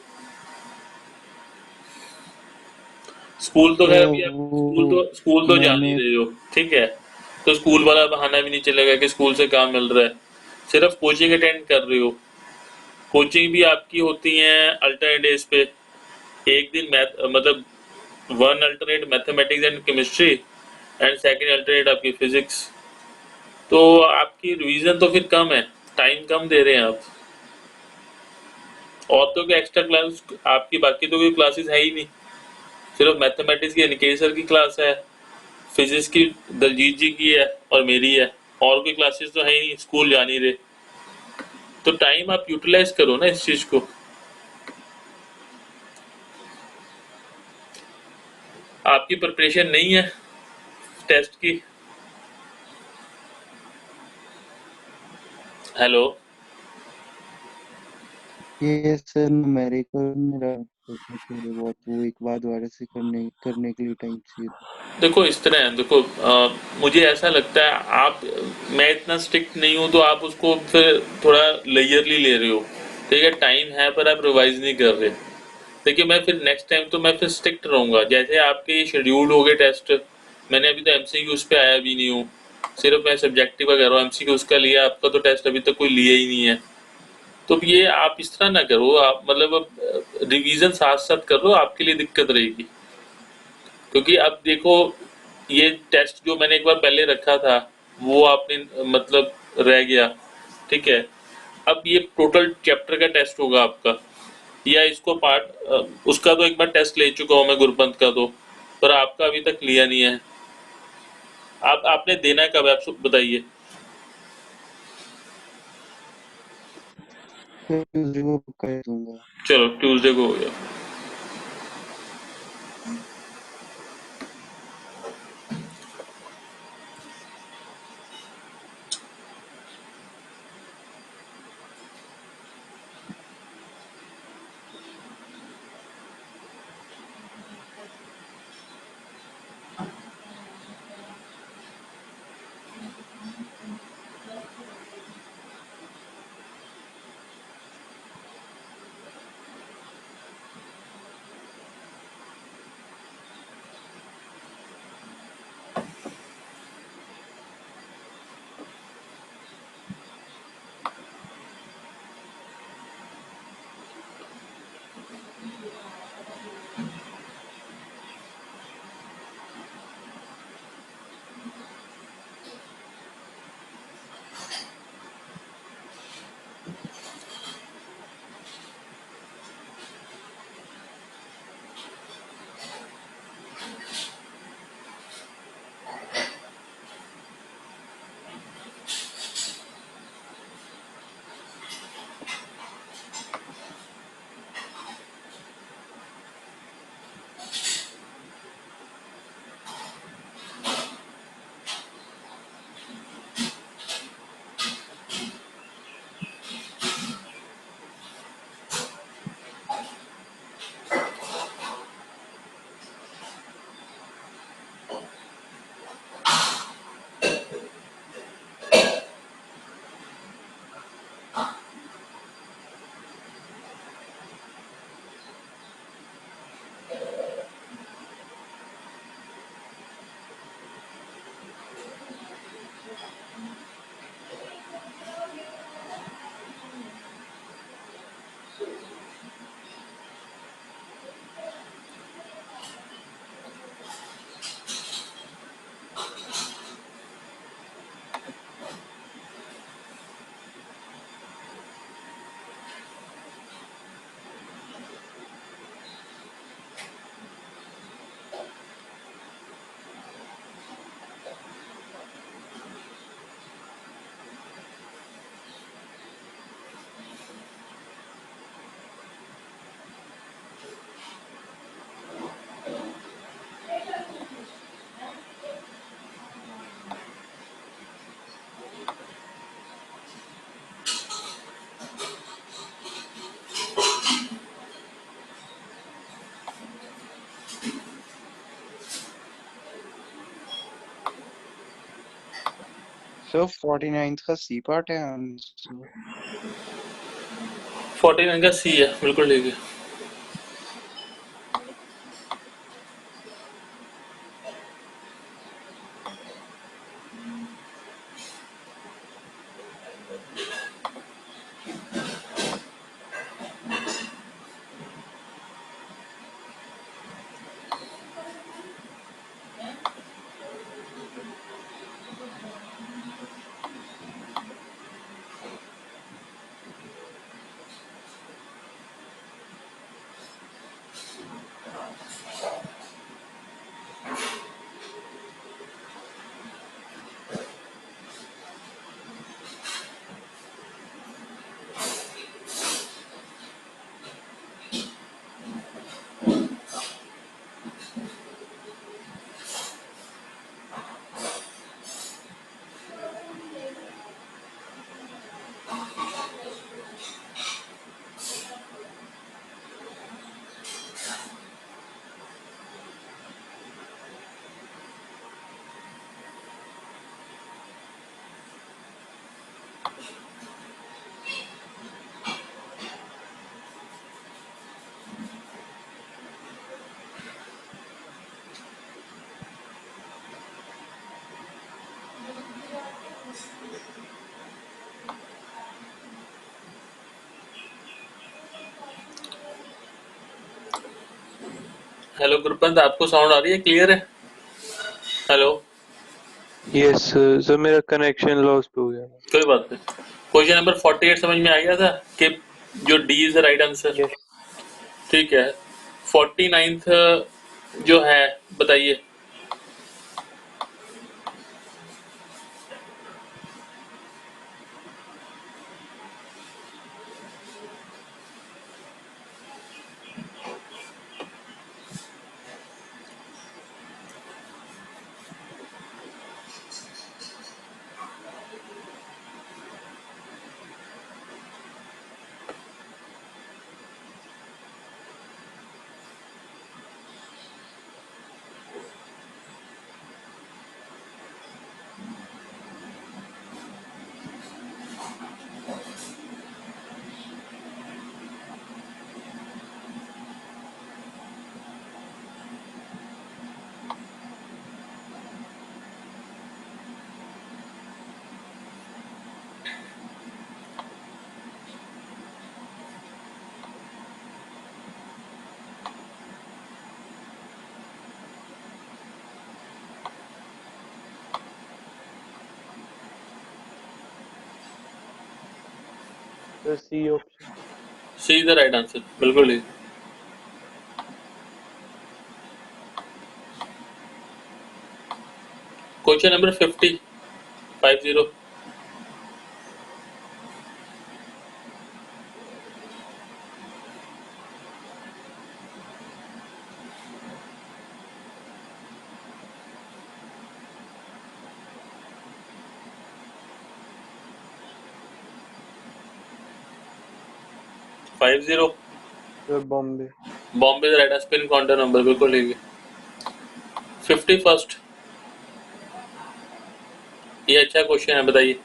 स्कूल तो खैर अभी आप स्कूल तो जा नहीं रहे हो, ठीक है, तो स्कूल वाला बहाना भी नहीं चलेगा कि स्कूल से काम मिल रहा है। सिर्फ कोचिंग अटेंड कर रहे हो। कोचिंग भी आपकी होती है अल्टरनेट डेज पे, एक दिन मैथ मतलब one alternate mathematics and chemistry and second alternate आपकी फिजिक्स, तो आपकी रिवीजन तो फिर कम है, टाइम कम दे रहे हैं आप। और तो कोई एक्स्ट्रा क्लास आपकी बाकी तो कोई क्लासेस है ही नहीं, सिर्फ मैथमेटिक्स की निकेश सर की क्लास है, फिजिक्स की दलजीत जी की है और मेरी है, और कोई क्लासेस तो है ही नहीं, स्कूल जा नहीं रहे। तो टाइम आप यूटिलाइज करो ना इस चीज को। आपकी प्रिपरेशन नहीं है टेस्ट की। हेलो,
ये सर न्यूमेरिकल मेरा थोड़े बहुत, वो एक बार दोबारा से करने के लिए टाइम चाहिए था।
देखो इस तरह है, देखो मुझे ऐसा लगता है आप, मैं इतना स्ट्रिक्ट नहीं हूं तो आप उसको फिर थोड़ा लेयरली ले रहे हो, ठीक है, टाइम है पर आप रिवाइज नहीं कर रहे। देखिए मैं फिर नेक्स्ट टाइम तो मैं फिर स्ट्रिक्ट रहूंगा, जैसे आपके शेड्यूल हो गए टेस्ट, मैंने अभी तो एमसीक्यूज पे आया भी नहीं हूँ, सिर्फ मैं सब्जेक्टिव का कर रहा हूँ, एमसीक्यूज का लिया, आपका तो टेस्ट अभी तक कोई लिया ही नहीं है। तो ये आप इस तरह ना करो, आप मतलब रिवीजन साथ साथ कर लो, आपके लिए दिक्कत रहेगी। क्योंकि अब देखो ये टेस्ट जो मैंने एक बार पहले रखा था वो आपने मतलब रह गया, ठीक है, अब ये टोटल चैप्टर का टेस्ट होगा आपका, या इसको पार्ट उसका तो एक बार टेस्ट ले चुका हूं मैं गुरपंथ का, तो पर आपका अभी तक लिया नहीं है। आप आपने देना कब है आप बताइए।
फिर ट्यूसडे को कर दूंगा।
चलो ट्यूसडे को हो गया।
सर 49 का सी पार्ट है आंसर।
49 का सी है, बिल्कुल ठीक है। हेलो गुरपंत, आपको साउंड आ रही है? क्लियर है? हेलो,
यस सर, मेरा कनेक्शन लॉस्ट हो गया।
कोई बात नहीं। क्वेश्चन नंबर 48 समझ में आ गया था कि जो D is the right answer.
Yes
ठीक है, 49th जो है बताइए।
Sir, C option.
C is the right answer, बिल्कुल ठीक। Question number 50 50 50
sir, Bombay.
Bombay the right spin counter number, बिल्कुल ठीक है। 51st, ये अच्छा क्वेश्चन है, बताइए।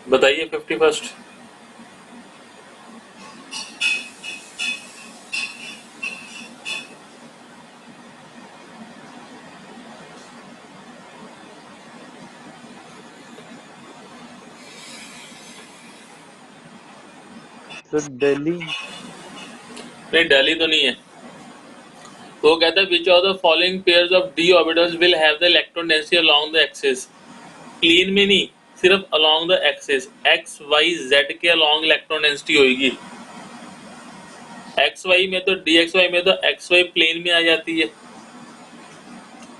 बताइए 51st।
सर, दिल्ली।
नहीं, दिल्ली तो नहीं है। वो कहता है which of the following pairs of D orbitals will have the electron density along the axis. Plane में नहीं, सिर्फ along the axis, X Y Z के अलोंग इलेक्ट्रॉन डेंसिटी होगी। एक्स वाई में तो डी एक्स वाई में तो x Y plane में आ जाती है,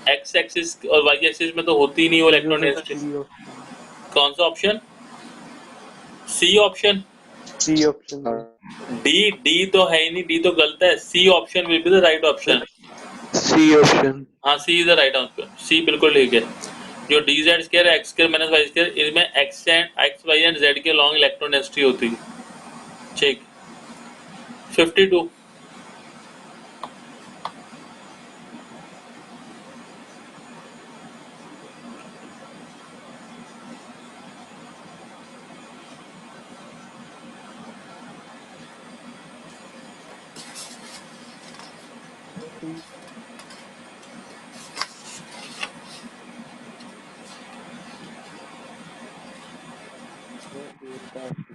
एक्स एक्सिस और वाई एक्सिस में तो होती ही नहीं वो electron
sir,
density.
C option.
कौन सा option? C option.
C option sir.
D D तो है ही नहीं, डी तो गलत है। C option will be the right option.
C option.
हाँ, C is the right answer, C बिल्कुल ठीक है। जो D Z square X square minus Y square, इसमें एक्स वाई एंड जेड के लॉन्ग इलेक्ट्रॉन डेंसिटी होती है। ठीक। 52,
सी। सर, ए का सी।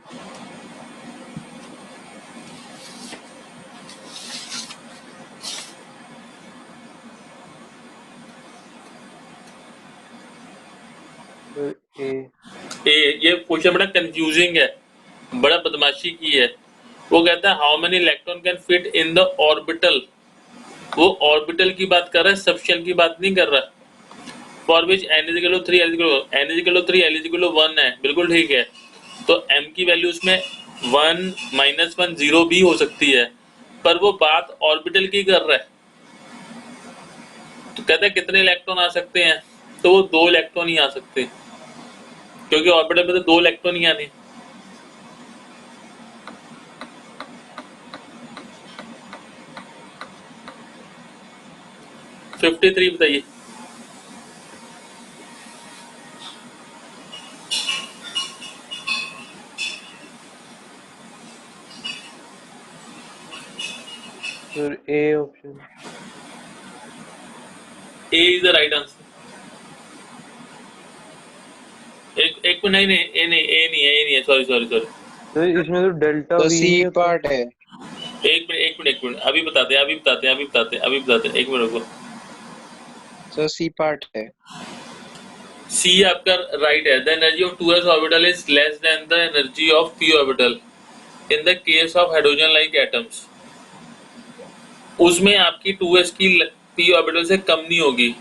सर, ए।
ये क्वेश्चन बड़ा कंफ्यूजिंग है, बड़ा बदमाशी की है। वो कहता है how many electron can fit in the orbital, वो ऑर्बिटल की बात कर रहा है, सबशेल की बात नहीं कर रहा। For which n is equal to 3 l is equal to 1 है, बिल्कुल ठीक है। तो m की वैल्यू उसमें 1 -1 0 भी हो सकती है, पर वो बात ऑर्बिटल की कर रहा है। तो कहता है कितने इलेक्ट्रॉन आ सकते हैं, तो वो 2 इलेक्ट्रॉन ही आ सकते हैं, क्योंकि ऑर्बिटल में तो 2 इलेक्ट्रॉन ही आने। फिफ्टी 53 बताइए।
Sir A option.
A is the right answer. एक नहीं नहीं ए नहीं है, सॉरी।
सर इसमें तो डेल्टा
तो
वी
सी
है।
पार्ट है।
एक मिनट अभी बताते हैं, एक मिनट रुको।
सर सी पार्ट है।
सी आपका राइट है। The energy of 2s orbital is less than the energy of p orbital in the case of hydrogen like atoms. उसमें आपकी 2s की p ऑर्बिटल से कम नहीं होगी।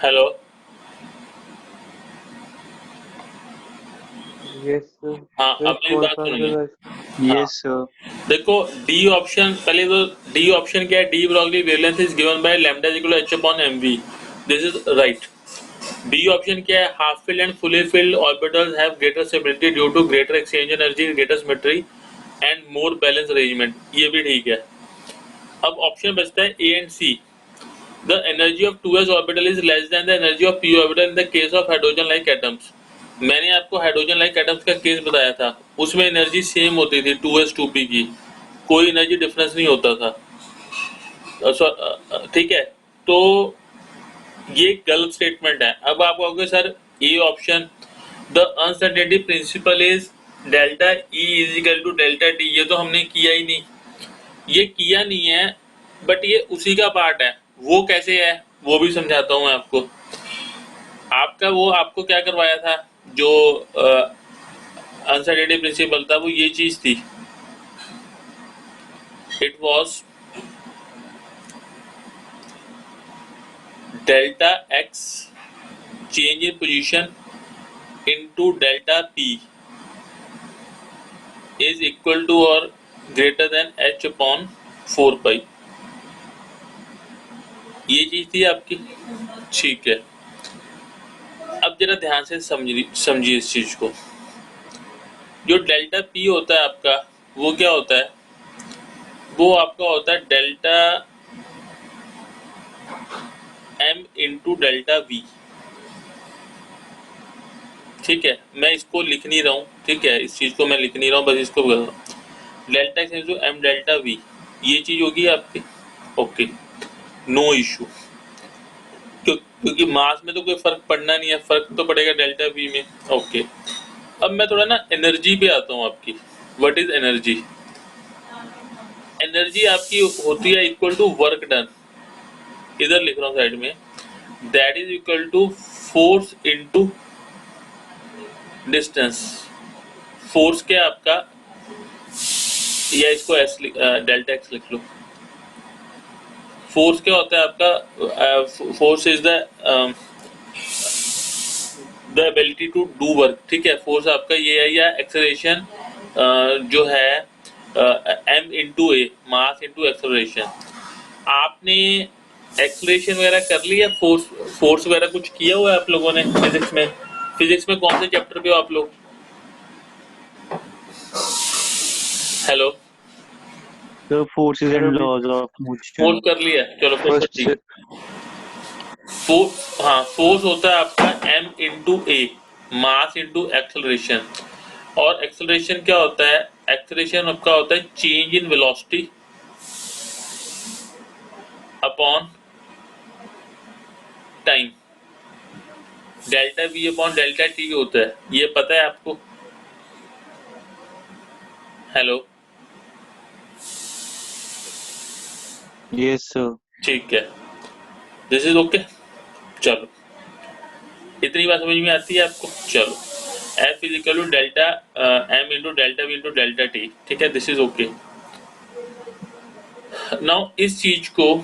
Hello,
yes sir.
हाँ
सर
अब मेरी
कौन
बात
सा
सुनिए।
आंसर था?
Yes sir.
देखो डी ऑप्शन, पहले तो डी ऑप्शन क्या है, de Broglie wavelength is given by lambda is equal to h upon mv, this is right. D option क्या है, half filled and fully filled orbitals have greater stability due to greater exchange energy, greater symmetry and more balance arrangement, ये भी ठीक है। अब option बचता है A and C. The energy of 2s orbital is less than the energy of p orbital in the case of hydrogen like atoms. मैंने आपको hydrogen like atoms का केस बताया था, उसमें एनर्जी सेम होती थी 2s 2p की, कोई एनर्जी डिफरेंस नहीं होता था। ठीक है, तो ये गलत स्टेटमेंट है। अब आप कहोगे sir A option the uncertainty principle is delta E is equal to delta T, ये तो हमने किया ही नहीं, ये किया नहीं है, बट ये उसी का पार्ट है। वो कैसे है वो भी समझाता हूँ मैं आपको। आपका वो आपको क्या करवाया था, जो अनसर्टेनिटी प्रिंसिपल था, वो ये चीज थी, it was delta X change in position into delta P is equal to और greater than H upon 4 pi, ये चीज थी आपकी। ठीक है, अब जरा ध्यान से समझिए इस चीज को। जो डेल्टा पी होता है आपका, वो क्या होता है, वो आपका होता है delta M into delta V. ठीक है, मैं इसको लिख नहीं रहा हूँ, ठीक है, इस चीज को मैं लिख नहीं रहा हूँ, बस इसको बोल रहा हूँ, delta X into M delta V, ये चीज होगी आपकी। ओके, नो इशू, क्योंकि मास में तो कोई फर्क पड़ना नहीं है, फर्क तो पड़ेगा डेल्टा वी में। ओके, अब मैं थोड़ा ना एनर्जी पे आता हूँ आपकी। What is energy? एनर्जी आपकी होती है इक्वल टू वर्क डन, इधर लिख रहा हूँ साइड में, that is equal to force into distance. Force क्या आपका, या इसको एस डेल्टा एक्स लिख लो। फोर्स क्या होता है आपका, force is the ability to do work. ठीक है, फोर्स आपका ये है, या एक्सेलरेशन जो है एम इंटू ए, मास इंटू एक्सेलरेशन। आपने एक्सेलरेशन वगैरह कर लिया, फोर्स वगैरह कुछ किया हुआ है आप लोगों ने फिजिक्स में? फिजिक्स में कौन से चैप्टर पे हो आप लोग? Hello,
The forces and laws of
force
motion.
कर लिया, चलो फिर तो
फर्स्ट
ठीक। फोर्स, हाँ, फोर्स होता है आपका m इंटू ए, मास इंटू एक्सेलरेशन। और एक्सेलरेशन क्या होता है, एक्सेलरेशन आपका होता है change in velocity upon time. Delta V upon delta T होता है, ये पता है आपको? Hello,
Yes, sir.
ठीक है, दिस इज ओके। चलो, इतनी बात समझ में आती है आपको? चलो, F is equal to delta M into delta V into delta T. ठीक है, दिस इज ओके। नाउ इस चीज को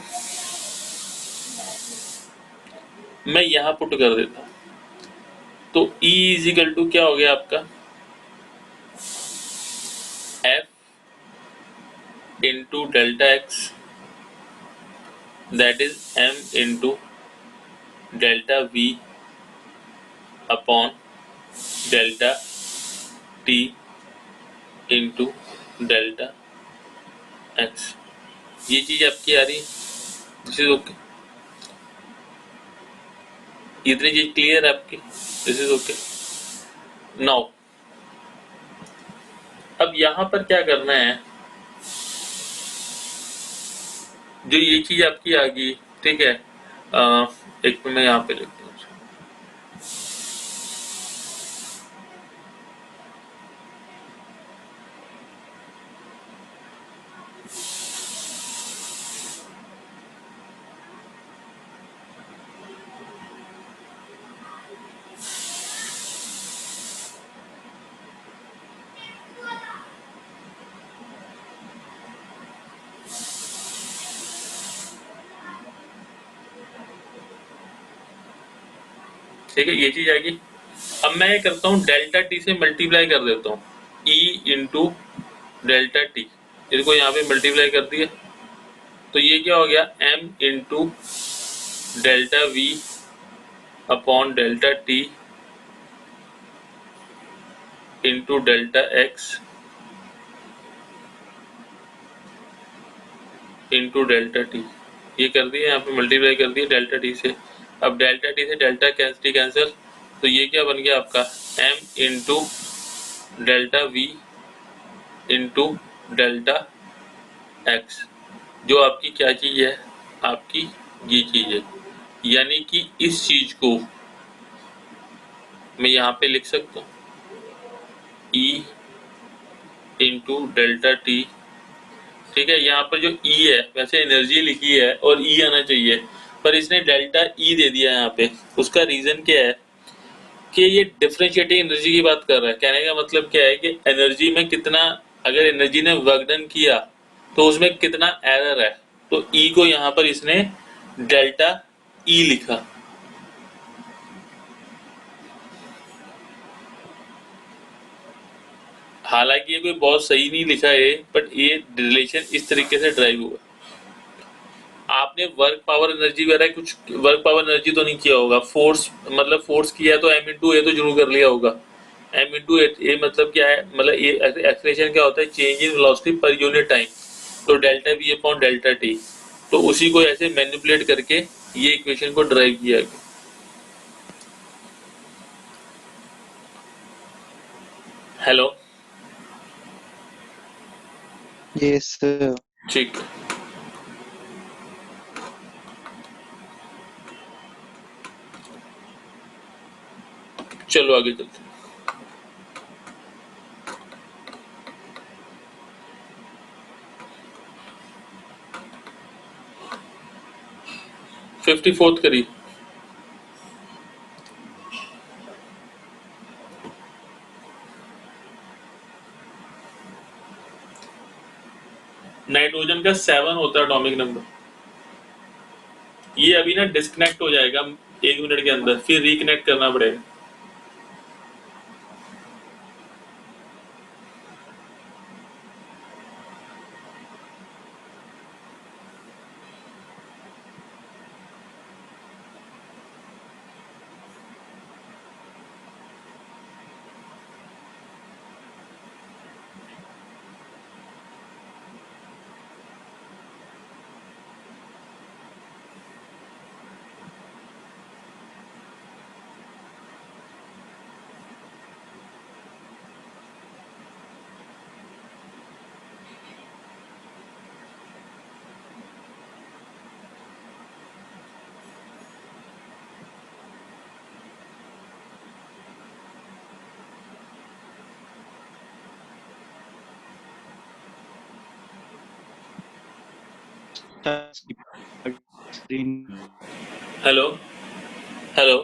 मैं यहां पुट कर देता हूं, तो E इज इक्वल टू क्या हो गया आपका, F into delta X, that is M into delta V upon delta T into delta X. ये चीज आपकी आ रही है, दिस इज ओके। इतनी चीज क्लियर है आपकी, दिस इज ओके। नाउ अब यहां पर क्या करना है, जो ये चीज आपकी आ गई, ठीक है, एक मिनट मैं यहाँ पे लिखता हूँ। ठीक है, ये चीज आएगी। अब मैं ये करता हूँ, डेल्टा टी से मल्टीप्लाई कर देता हूँ, ई इंटू डेल्टा टी, इसको यहाँ पे मल्टीप्लाई कर दिया, तो ये क्या हो गया, M into delta V upon delta T into delta X into delta T. ये कर दिया, यहाँ पे मल्टीप्लाई कर दिया डेल्टा टी से। अब डेल्टा टी से डेल्टा टी कैंसिल, तो ये क्या बन गया आपका, m into delta V into delta x, जो आपकी क्या चीज है, आपकी ये चीज है, यानी कि इस चीज को मैं यहाँ पे लिख सकता हूँ E इंटू डेल्टा टी। ठीक है, यहाँ पर जो E है, वैसे एनर्जी लिखी है और E आना चाहिए, पर इसने डेल्टा E दे दिया यहाँ पे। उसका रीजन क्या है कि ये डिफरेंशिएटिंग एनर्जी की बात कर रहा है। कहने का मतलब क्या है कि एनर्जी में कितना, अगर एनर्जी ने वर्क डन किया तो उसमें कितना एरर है, तो E को यहाँ पर इसने डेल्टा E लिखा। हालांकि ये कोई बहुत सही नहीं लिखा है, बट ये रिलेशन इस तरीके से ड्राइव हुआ। आपने वर्क पावर एनर्जी वगैरह कुछ वर्क पावर एनर्जी तो नहीं किया होगा, फोर्स मतलब फोर्स किया है तो एम इंटू ए तो जरूर कर लिया होगा। एम इंटू ए मतलब क्या है, मतलब ये एक्सलेशन क्या होता है, change in velocity per unit time, तो delta V upon delta T. तो उसी को ऐसे मैनिपुलेट करके ये इक्वेशन को ड्राइव किया गया। हेलो,
यस
ठीक, चलो आगे चलते हैं। 54th करिए। नाइट्रोजन का 7 होता है एटॉमिक नंबर। ये अभी ना डिस्कनेक्ट हो जाएगा 1 मिनट के अंदर, फिर रिकनेक्ट करना पड़ेगा। Hello hello,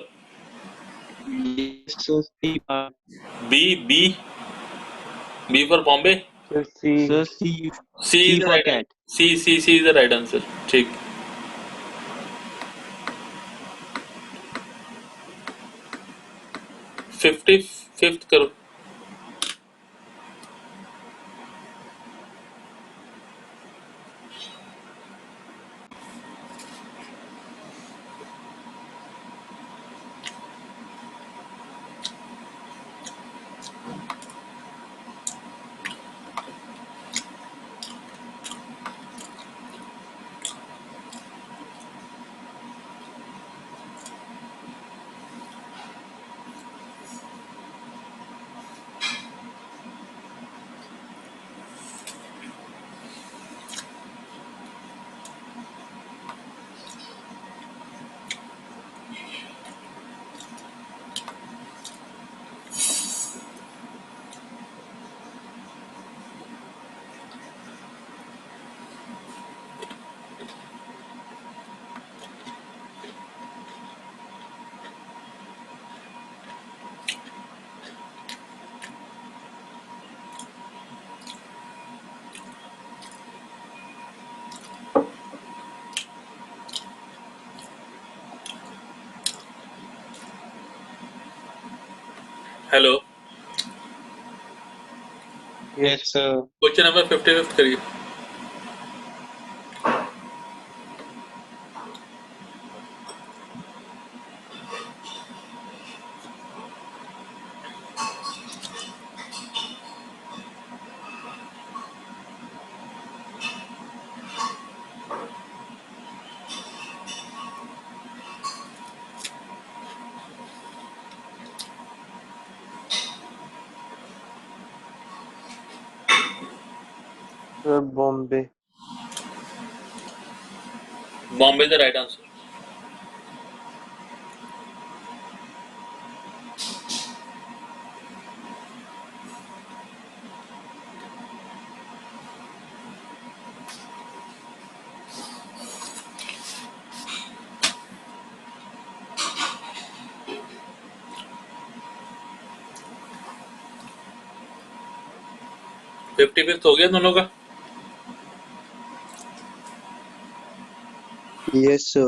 B B B for Bombay,
sir C.
Sir C
C is the
for
right,
cat.
C is the right answer. ठीक, 55th करो। Hello,
yes sir.
Question number 55th करिए।
Sir Bombay.
Bombay is the right answer. Fifty fifth हो गया दोनों का.
Yes, sir.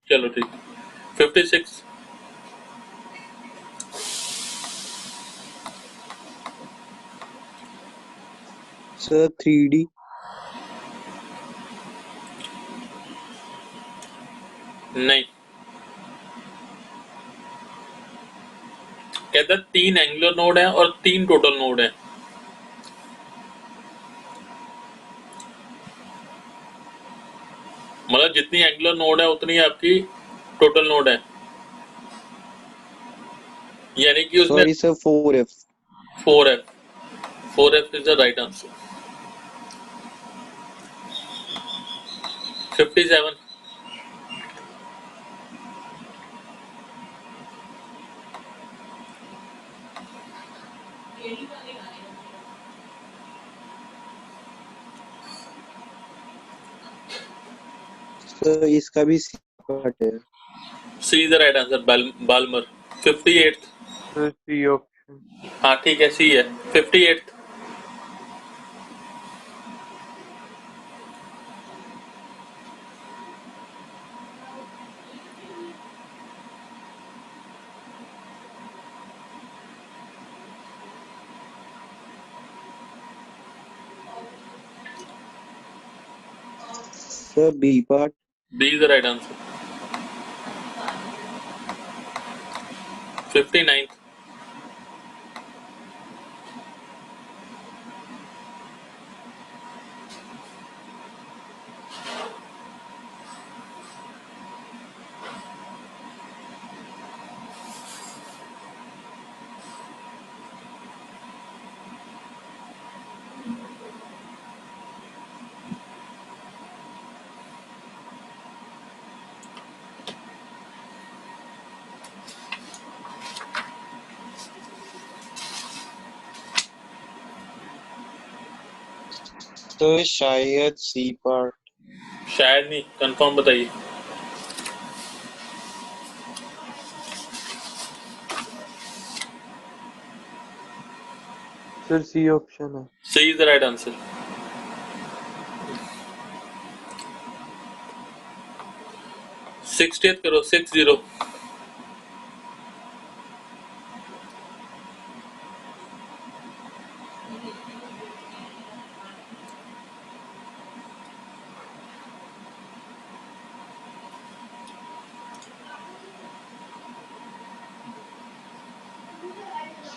चलो ठीक. 56.
Sir, 3D.
नहीं. कहता 3 एंगुलर नोड है और 3 टोटल नोड है. मतलब जितनी एंगुलर नोड है उतनी आपकी टोटल नोड है. यानी कि उसमें
Sorry, sir, 4F.
4F. 4F is the right answer. 57.
Sir, इसका भी C part है.
C is the right answer. Balmer. 58th.
Sir C option.
हाँ ठीक है, C है. 58th.
Sir, B part.
B is the right answer. 59th.
Sir, शायद C part.
शायद नहीं, कंफर्म बताइए.
सर सी ऑप्शन है.
C is the right answer. Sixtieth करो. 60.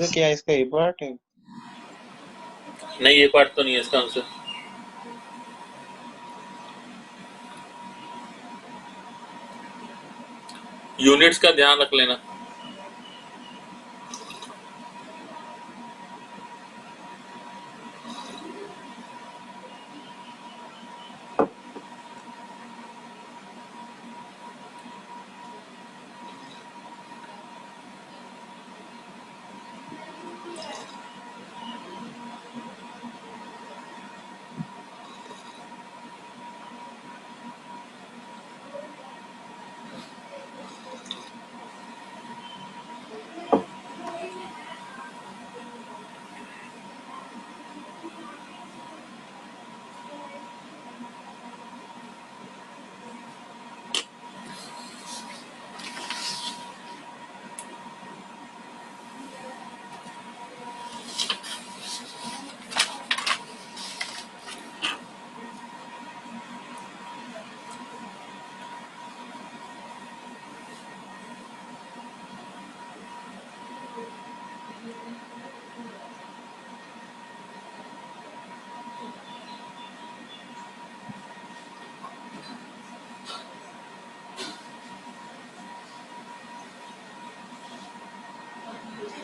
Sir, क्या इसका A part है?
नहीं, ये पार्ट तो नहीं है इसका आंसर. यूनिट्स का ध्यान रख लेना.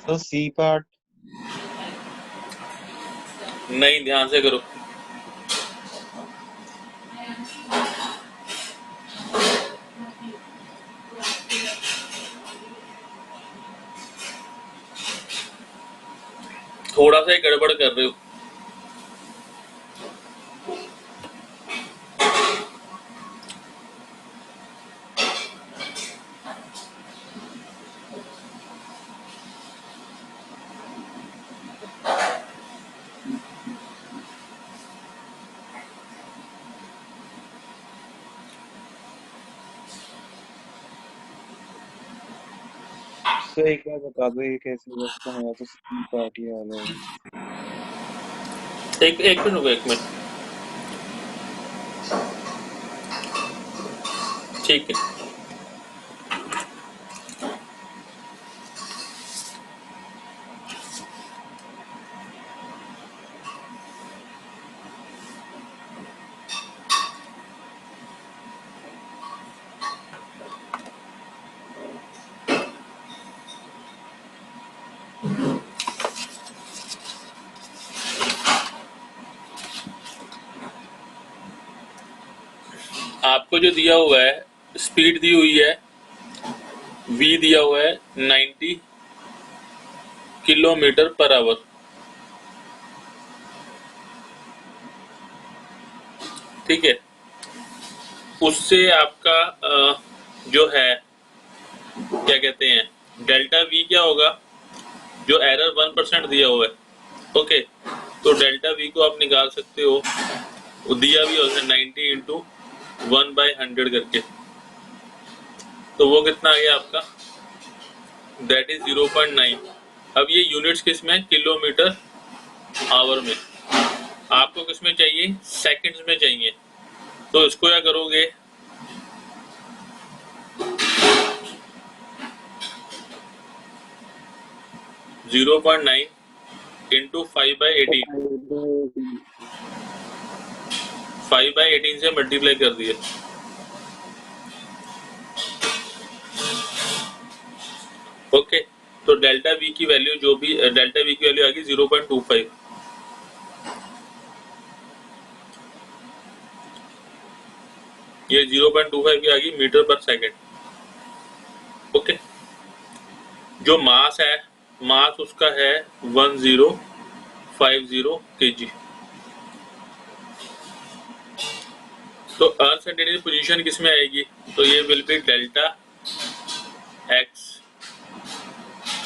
Sir, C part.
नहीं, ध्यान से करो. थोड़ा सा ही गड़बड़ कर रहे हो।
सर एक बार बता दो ये कैसे वर्क का, मेरा तो स्क्रीन पार्ट ही वाला है।
एक एक मिनट रुको, 1 मिनट। ठीक है, आपको जो दिया हुआ है, स्पीड दी हुई है, v दिया हुआ है 90 किलोमीटर पर आवर। ठीक है, उससे आपका जो है क्या कहते हैं, डेल्टा v क्या होगा, जो एरर 1% दिया हुआ है। ओके, तो डेल्टा v को आप निकाल सकते हो, वो दिया भी होता है 90 इंटू 1/100 करके, तो वो कितना आ गया आपका, दैट इज 0.9। अब ये यूनिट्स किस में, किलोमीटर आवर में। आपको किस में चाहिए, सेकंड्स में चाहिए। तो इसको क्या करोगे, जीरो पॉइंट नाइन इंटू 5/18, 5/18 से मल्टीप्लाई कर दिए। ओके, तो डेल्टा वी की वैल्यू जो भी, डेल्टा वी की वैल्यू आ गई 0.25। ये 0.25 की आ गई मीटर पर सेकंड। ओके, जो मास है, मास उसका है 1050 kg। तो अनसर्टेनिटी पोजीशन किस में आएगी, तो ये will be delta X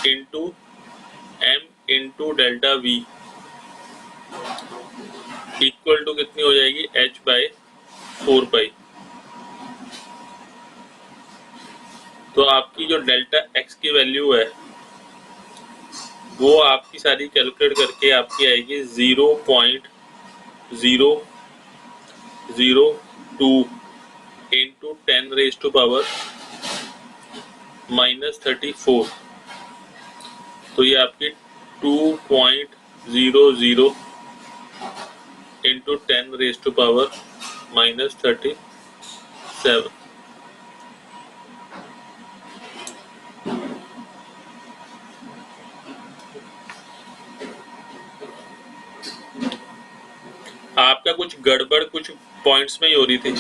into M into delta V equal to कितनी हो जाएगी, h/4 तो आपकी जो डेल्टा एक्स की वैल्यू है वो आपकी सारी कैलकुलेट करके आपकी आएगी 0.002 इंटू 10⁻⁻34। तो ये आपकी 2.00 इंटू 10⁻⁻37। आपका कुछ गड़बड़ कुछ पॉइंट्स में ही हो रही थी।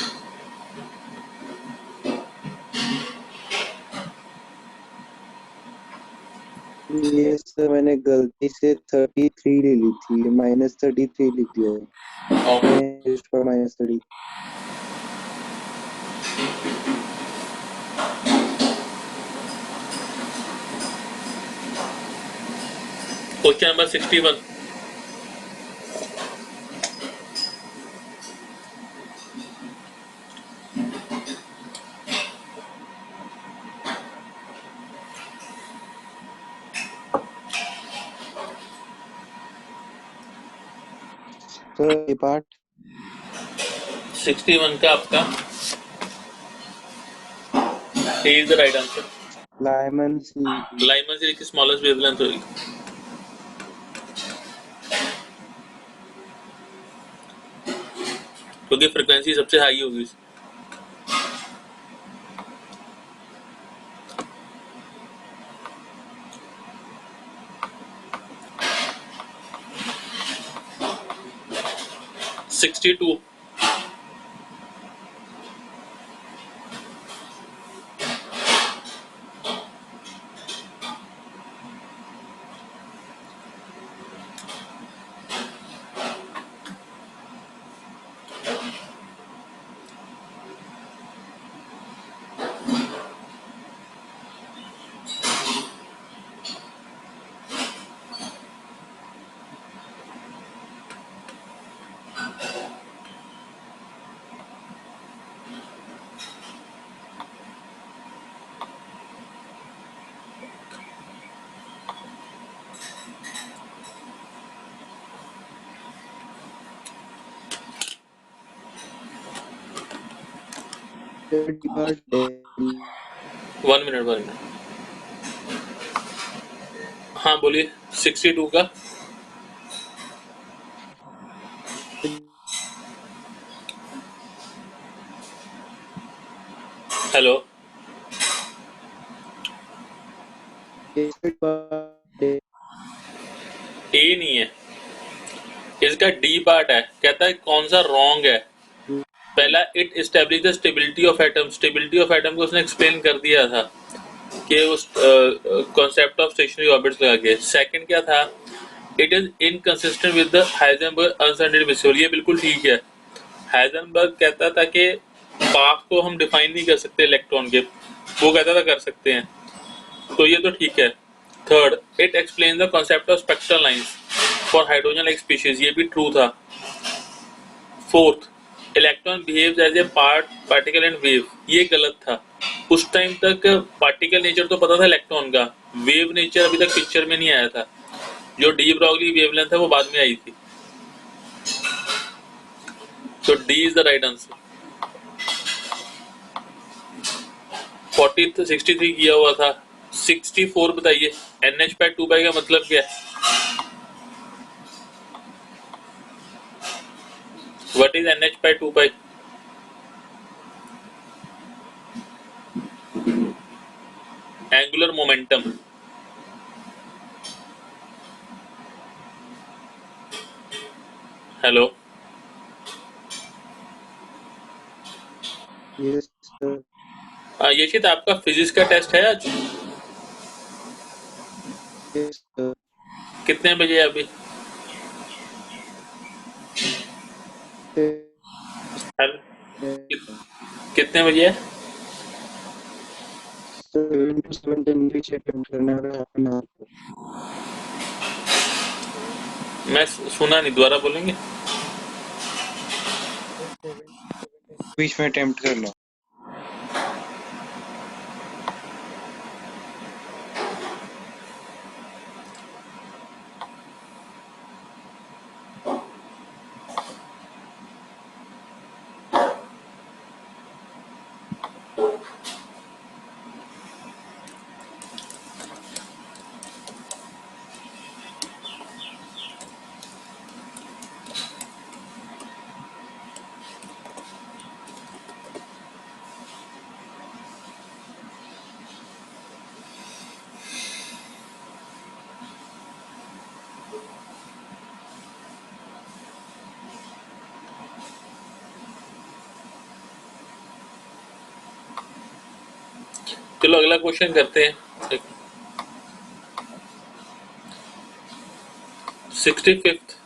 ये सर मैंने गलती से 33 ले ली थी, -33 लिख दिया है। -30।
Question number 61।
सर ये पार्ट
61 का आपका A is the right answer।
Lyman
Lyman series की स्मॉलेस्ट वेवलेंथ होगी। क्योंकि फ्रीक्वेंसी सबसे हाई होगी। Sixty two. One minute 1 minute. हाँ बोलिए 62 का हेलो ए नहीं है, इसका डी पार्ट है। कहता है कौन सा रॉन्ग है। पहला it establish the stability of atom, stability of atom को उसने एक्सप्लेन कर दिया था कि उस कॉन्सेप्ट ऑफ स्टेशनरी ऑर्बिट्स लगा के। सेकंड क्या था, it is inconsistent with the Heisenberg uncertainty principle. ये बिल्कुल ठीक है। हाइजेनबर्ग कहता था कि पाथ को हम डिफाइन नहीं कर सकते इलेक्ट्रॉन के, वो कहता था कर सकते हैं, तो ये तो ठीक है। Third, it explain the concept of spectral lines for hydrogen like species, ये भी ट्रू था। Fourth, electron behaves as a particle and wave, ये गलत था। उस टाइम तक पार्टिकल नेचर तो पता था इलेक्ट्रॉन का, वेव नेचर अभी तक पिक्चर में नहीं आया था। जो डी ब्रॉगली वेवलेंथ है वो बाद में आई थी। तो D is the right answer. 63 किया हुआ था। 64 बताइए, NH by 2 का मतलब क्या है? What is NH by 2 pi? Angular momentum. Hello
Yes, sir.
यशित, आपका फिजिक्स का टेस्ट है आज?
Yes, sir.
कितने बजे है अभी? हेलो, कितने बजे है?
7 to 7:10 which attempt करना है half an hour को।
मैं सुना नहीं, दोबारा बोलेंगे?
बीच में अटेम्प्ट कर लो।
चलो अगला क्वेश्चन करते हैं। 65th,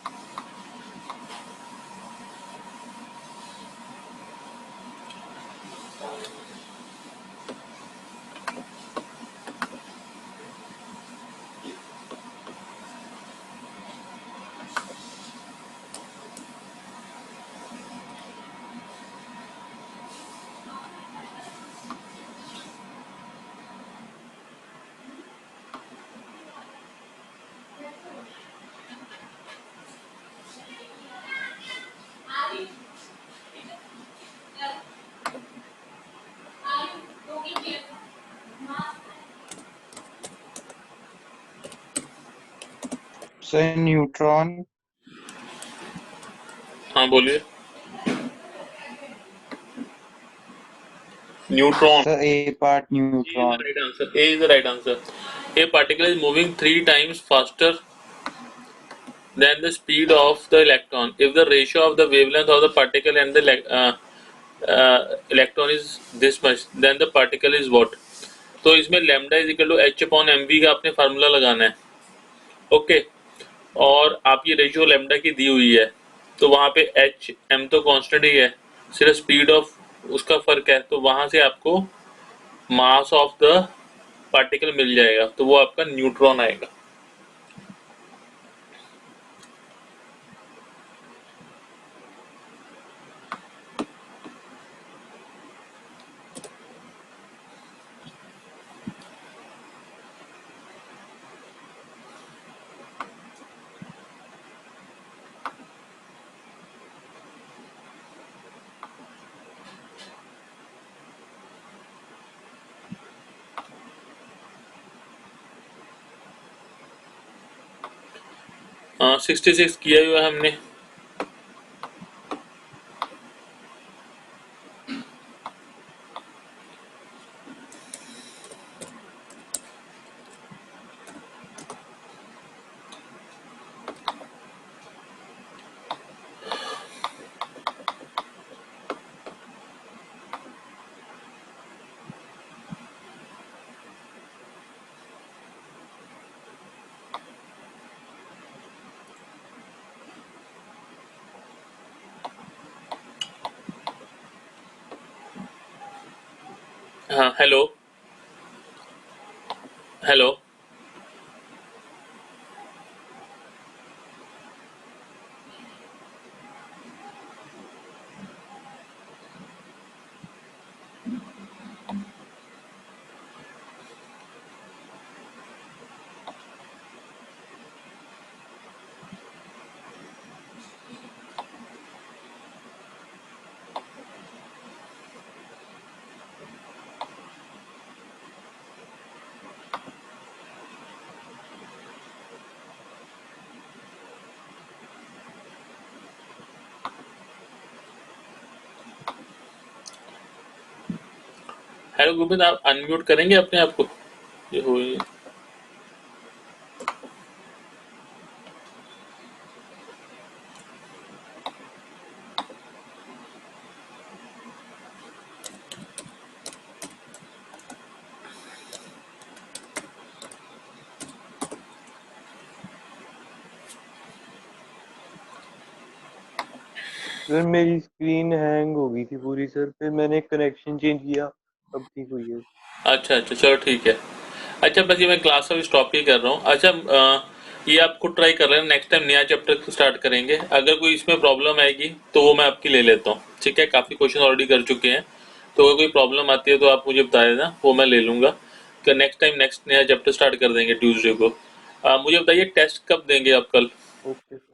sir neutron.
हाँ बोलिए। Neutron.
Sir A part
A is the
neutron.
right answer. A is the right answer. A particle is moving 3 times faster than the speed of the electron. If the ratio of the wavelength of the particle and the electron is this much, then the particle is what? तो इसमें lambda is equal to h upon m v का आपने formula लगाना है। Okay, और आप ये ratio lambda की दी हुई है, तो वहां पे एच एम तो कांस्टेंट ही है, सिर्फ स्पीड ऑफ उसका फर्क है, तो वहां से आपको मास ऑफ द पार्टिकल मिल जाएगा, तो वो आपका न्यूट्रॉन आएगा। 66 किया हुआ है हमने। हाँ, हेलो हेलो। हेलो गोविंद, आप अनम्यूट करेंगे अपने आप को? ये हो
सर मेरी स्क्रीन हैंग हो गई थी पूरी सर, फिर मैंने कनेक्शन चेंज किया, अब ठीक हुई है।
अच्छा अच्छा, चलो ठीक है। अच्छा बस ये मैं क्लास अब स्टॉप ही कर रहा हूँ। अच्छा ये आपको ट्राई कर रहे हैं, नेक्स्ट टाइम नया चैप्टर स्टार्ट करेंगे, अगर कोई इसमें प्रॉब्लम आएगी तो वो मैं आपकी ले लेता हूँ, ठीक है? काफ़ी क्वेश्चन ऑलरेडी कर चुके हैं, तो अगर कोई प्रॉब्लम आती है तो आप मुझे बता देना, वो मैं ले लूँगा। कि नेक्स्ट टाइम नेक्स्ट नया चैप्टर स्टार्ट कर देंगे ट्यूसडे को। मुझे बताइए टेस्ट कब देंगे आप कल?
Okay sir.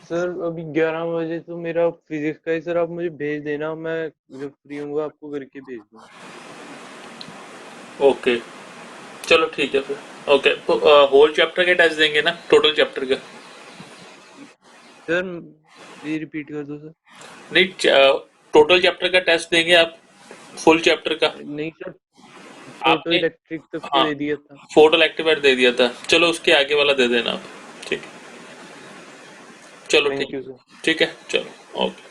सर अभी 11 बजे तो मेरा फिजिक्स का है सर, आप मुझे भेज देना, मैं जब फ्री होऊंगा आपको करके भेज दूंगा।
ओके चलो ठीक है फिर। ओके तो होल चैप्टर के टेस्ट देंगे ना, टोटल चैप्टर का?
सर ये रिपीट कर दो सर।
नहीं, टोटल चैप्टर का टेस्ट देंगे आप, फुल चैप्टर का?
नहीं सर, फोटो
आपने,
इलेक्ट्रिक तक तो
हाँ,
दे दिया था।
फोटो एक्टिवेट दे दिया था, चलो उसके आगे वाला दे देना आप, ठीक है? चलो
थैंक
ठीक,
यू सर।
ठीक है चलो, ओके।